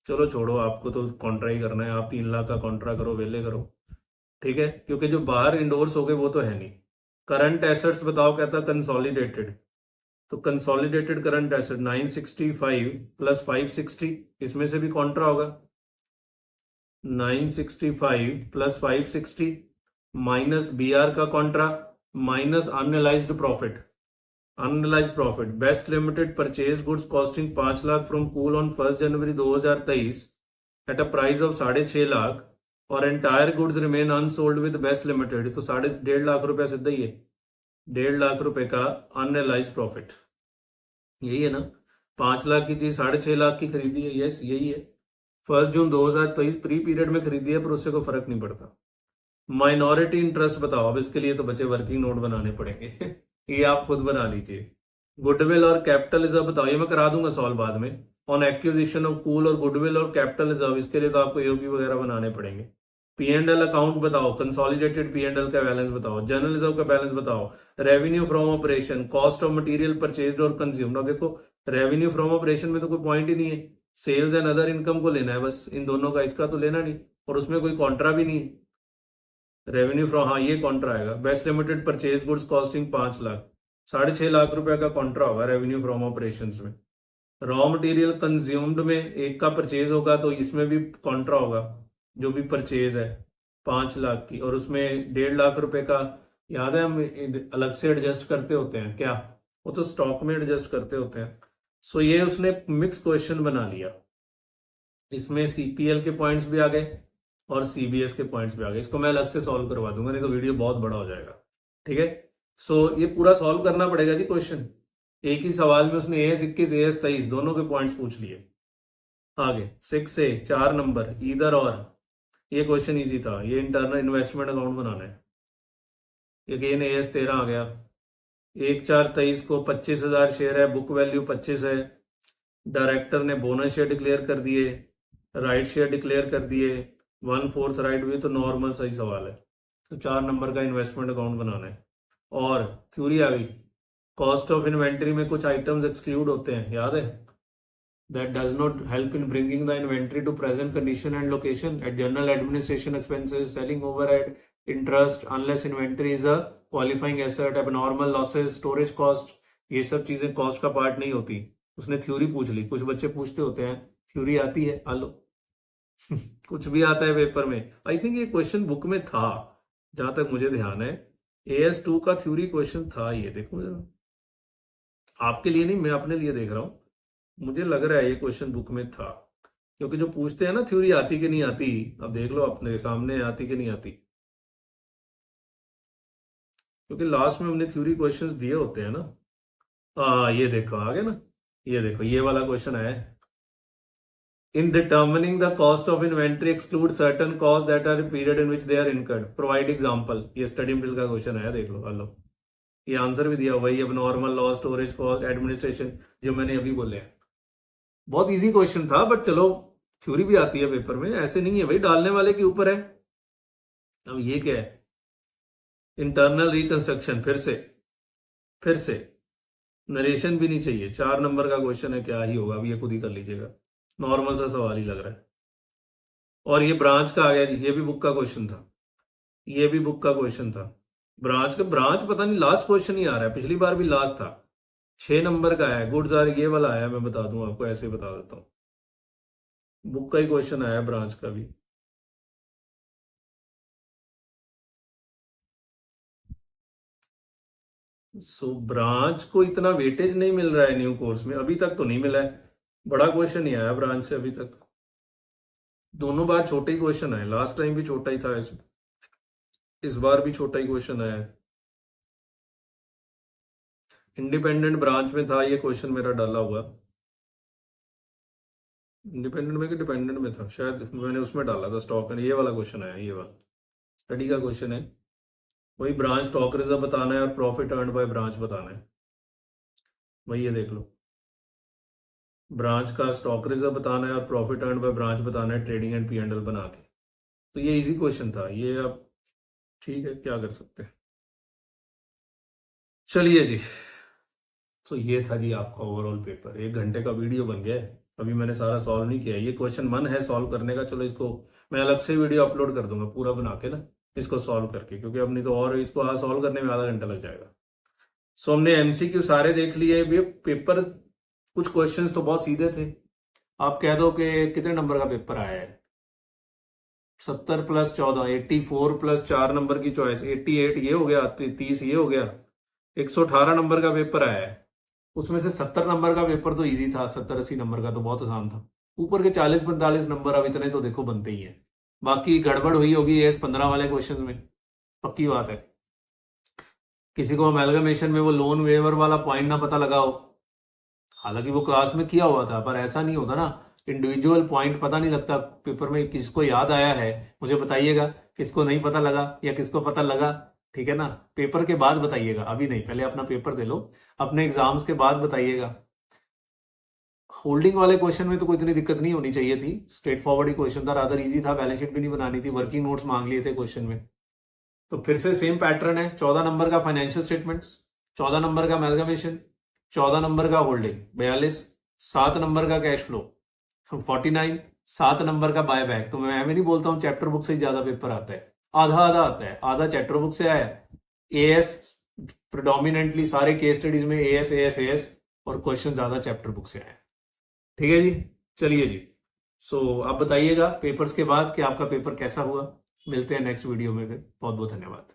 चलो छोड़ो, आपको तो कॉन्ट्रा ही करना है, आप 3 लाख का कॉन्ट्रा करो, वेले करो, ठीक है, क्योंकि जो बाहर इंडोर्स हो गए वो तो है नहीं। करंट एसेट्स बताओ, कहता कंसोलिडेटेड, तो कंसोलिडेटेड करंट एसेट 965 प्लस 560, इसमें से भी कॉन्ट्रा होगा। 965 प्लस 560 माइनस BR का contra minus unrealised profit, unrealised profit, Best Limited purchase goods costing 5 lakh from Cool on 1 January 2023 at a price of 6.5 lakh और entire goods remain unsold with Best Limited. तो 1.5 लाख रुपया सीधा ही है, 1.5 लाख रुपए का अनरियलाइज्ड प्रॉफिट। यही है ना, 5 लाख की चीज 6.5 लाख की खरीदी है, यस यही है। 1 जून 2023 प्री पीरियड में खरीदी है, पर उससे कोई फर्क नहीं पड़ता। माइनॉरिटी इंटरेस्ट बताओ, अब इसके लिए तो बच्चे वर्किंग नोट बनाने पड़ेंगे ये आप खुद बना लीजिए। गुडविल और कैपिटल रिजर्व बताओ, ये मैं करा दूंगा सॉल्व बाद में। ऑन एक्विजिशन ऑफ कूल और गुडविल और कैपिटल रिजर्व, इसके लिए तो आपको एओपी वगैरह बनाने पड़ेंगे। P&L अकाउंट बताओ, कंसोलिडेटेड P&L का बैलेंस बताओ, जर्नल रिजर्व का बैलेंस बताओ, revenue from operation, cost of material purchased और कंज्यूम्ड। अब देखो रेवेन्यू फ्रॉम ऑपरेशन में तो कोई पॉइंट ही नहीं है, सेल्स एंड अदर इनकम को लेना है बस, इन दोनों का, इसका तो लेना नहीं, और उसमें कोई कॉन्ट्रा भी नहीं है। रेवेन्यू फ्रॉम, हाँ ये कॉन्ट्रा आएगा। Best Limited purchase goods costing 5 lakh, 6.5 lakh रुपए का कॉन्ट्रा होगा रेवेन्यू फ्रॉम ऑपरेशंस में। रॉ मटेरियल कंज्यूम्ड में एक का परचेज होगा तो इसमें भी कॉन्ट्रा होगा, जो भी परचेज है 5 लाख की, और उसमें 1.5 लाख रुपए का, याद है हम अलग से एडजस्ट करते होते हैं क्या, वो तो स्टॉक में एडजस्ट करते होते हैं। सो ये उसने मिक्स क्वेश्चन बना लिया, इसमें सीपीएल के पॉइंट्स भी आ गए और सीबीएस के पॉइंट्स भी आ गए। इसको मैं अलग से सॉल्व करवा दूंगा, नहीं तो वीडियो बहुत बड़ा हो जाएगा, ठीक है। सो ये पूरा सॉल्व करना पड़ेगा जी क्वेश्चन, एक ही सवाल में उसने AS21 AS23 दोनों के पॉइंट्स पूछ लिए। आगे 6 से 4 नंबर इधर और, ये क्वेश्चन इजी था, ये इंटरनल इन्वेस्टमेंट अकाउंट बनाना है। अगेन AS13 आ गया। 1/4/23 को 25,000 शेयर है, बुक वैल्यू 25 है, डायरेक्टर ने बोनस शेयर डिक्लेयर कर दिए, राइट शेयर डिक्लेयर कर दिए, 1/4 राइट भी, तो नॉर्मल सही सवाल है। तो 4 नंबर का इन्वेस्टमेंट अकाउंट बनाना है। और थ्योरी आ गई, कॉस्ट ऑफ इन्वेंट्री में कुछ आइटम्स एक्सक्लूड होते हैं, याद है, that does not help in bringing the inventory to present condition and location at general administration expenses, selling overhead, interest, unless inventory is a qualifying asset, abnormal losses, storage cost, ये सब चीजें cost का part नहीं होती। उसने theory पूछ ली, कुछ बच्चे पूछते होते हैं थ्योरी आती है, आलो कुछ भी आता है पेपर में। आई थिंक ये क्वेश्चन बुक में था, जहां तक मुझे ध्यान है, AS2 का थ्योरी क्वेश्चन था ये, देखो जरा, आपके लिए नहीं, मैं अपने लिए देख रहा हूं, मुझे लग रहा है ये क्वेश्चन बुक में था, क्योंकि जो पूछते हैं ना थ्योरी आती कि नहीं आती, अब देख लो अपने सामने आती कि नहीं आती, क्योंकि लास्ट में हमने थ्योरी क्वेश्चंस दिए होते हैं ना। ये देखो आ गया ना, ये देखो ये वाला क्वेश्चन है, in determining the cost of inventory exclude certain cost that are period in which they are incurred, provide example. ये स्टडी मटेरियल का क्वेश्चन है, देख लो, हेलो, ये आंसर भी दिया, वही अब normal loss, storage cost, administration, जो मैंने अभी बोले हैं। बहुत इजी क्वेश्चन था, बट चलो थ्योरी भी आती है पेपर में, ऐसे नहीं है भाई, डालने वाले के ऊपर है। अब ये क्या है, इंटरनल रिकंस्ट्रक्शन, फिर से नरेशन भी नहीं चाहिए, 4 नंबर का क्वेश्चन है, क्या ही होगा, अब ये खुद ही कर लीजिएगा, नॉर्मल सा सवाल ही लग रहा है। और ये ब्रांच का आ गया जी, ये भी बुक का क्वेश्चन था, ये भी बुक का क्वेश्चन था, ब्रांच का, ब्रांच पता नहीं लास्ट क्वेश्चन ही आ रहा है, पिछली बार भी लास्ट था, 6 नंबर का है, गुड्स आर, ये वाला आया, मैं बता दूं आपको, ऐसे बता देता हूं, बुक का ही क्वेश्चन आया ब्रांच का भी। सो ब्रांच को इतना वेटेज नहीं मिल रहा है न्यू कोर्स में, अभी तक तो नहीं मिला है, बड़ा क्वेश्चन नहीं आया ब्रांच से अभी तक, दोनों बार छोटे ही क्वेश्चन आए, लास्ट टाइम भी छोटा ही था, इस बार भी छोटा ही क्वेश्चन आया है। इंडिपेंडेंट ब्रांच में था ये क्वेश्चन मेरा डाला हुआ, इंडिपेंडेंट में कि डिपेंडेंट में था, शायद मैंने उसमें डाला था स्टॉक, ये वाला क्वेश्चन आया, ये वाला स्टडी का क्वेश्चन है, वही ब्रांच स्टॉक रिजर्व बताना है और प्रॉफिट अर्न बाय ब्रांच बताना है, वही ये देख लो, ब्रांच का स्टॉक रिजर्व बताना है और प्रॉफिट अर्न बाय ब्रांच बताना है, ट्रेडिंग एंड P&L बना के। तो ये इजी क्वेश्चन था ये, अब ठीक है क्या कर सकते हैं, चलिए जी। तो ये था जी आपका ओवरऑल पेपर, 1 घंटे का वीडियो बन गया है, अभी मैंने सारा सॉल्व नहीं किया, ये क्वेश्चन मन है सॉल्व करने का, चलो इसको मैं अलग से वीडियो अपलोड कर दूंगा पूरा बना के ना, इसको सॉल्व करके, क्योंकि अब नहीं तो और इसको आज सॉल्व करने में आधा घंटा लग जाएगा। सो हमने MCQ सारे देख लिए, ये पेपर कुछ क्वेश्चंस तो बहुत सीधे थे, आप कह दो कि कितने नंबर का पेपर आया है, 70 + 14, 84 + 4 नंबर की चॉइस, 88 ये हो गया, 30 ये हो गया, 118 नंबर का पेपर आया है, उसमें से 70 नंबर का पेपर तो इजी था, 70-80 नंबर का तो बहुत आसान था। ऊपर के 40-45 नंबर अब इतने तो देखो बनते ही हैं। बाकी गड़बड़ हुई होगी एस 15 वाले क्वेश्चन में, पक्की बात है। किसी को अमेलगमेशन में वो लोन वेवर वाला पॉइंट ना पता लगा हो, हालांकि वो क्लास में किया हुआ था, पर ऐसा नहीं होता ना, इंडिविजुअल पॉइंट पता नहीं लगता पेपर में। किसको याद आया है मुझे बताइएगा, किसको नहीं पता लगा या किसको पता लगा, ठीक है ना। पेपर के बाद बताइएगा, अभी नहीं, पहले अपना पेपर दे लो, अपने एग्जाम्स के बाद बताइएगा। होल्डिंग वाले क्वेश्चन में तो कोई इतनी दिक्कत नहीं होनी चाहिए थी, स्ट्रेट फॉरवर्ड ही क्वेश्चन था, रादर इजी था, बैलेंस शीट भी नहीं बनानी थी, वर्किंग नोट्स मांग लिए थे क्वेश्चन में। तो फिर से सेम पैटर्न है, 14 नंबर का फाइनेंशियल स्टेटमेंट्स, 14 नंबर का अमेलगमेशन, 14 नंबर का होल्डिंग 42, 7 नंबर का कैश फ्लो 49, 7 नंबर का बाय बैक। तो मैं नहीं बोलता हूँ चैप्टर बुक से ही ज्यादा पेपर आता है, आधा आधा आता है, आधा चैप्टर बुक से आया। एएस प्रिडोमिनेंटली सारे केस स्टडीज में एएस एएस एएस, और क्वेश्चन ज्यादा चैप्टर बुक से आए। ठीक है जी, चलिए जी। सो आप बताइएगा पेपर्स के बाद कि आपका पेपर कैसा हुआ। मिलते हैं नेक्स्ट वीडियो में, फिर बहुत बहुत धन्यवाद।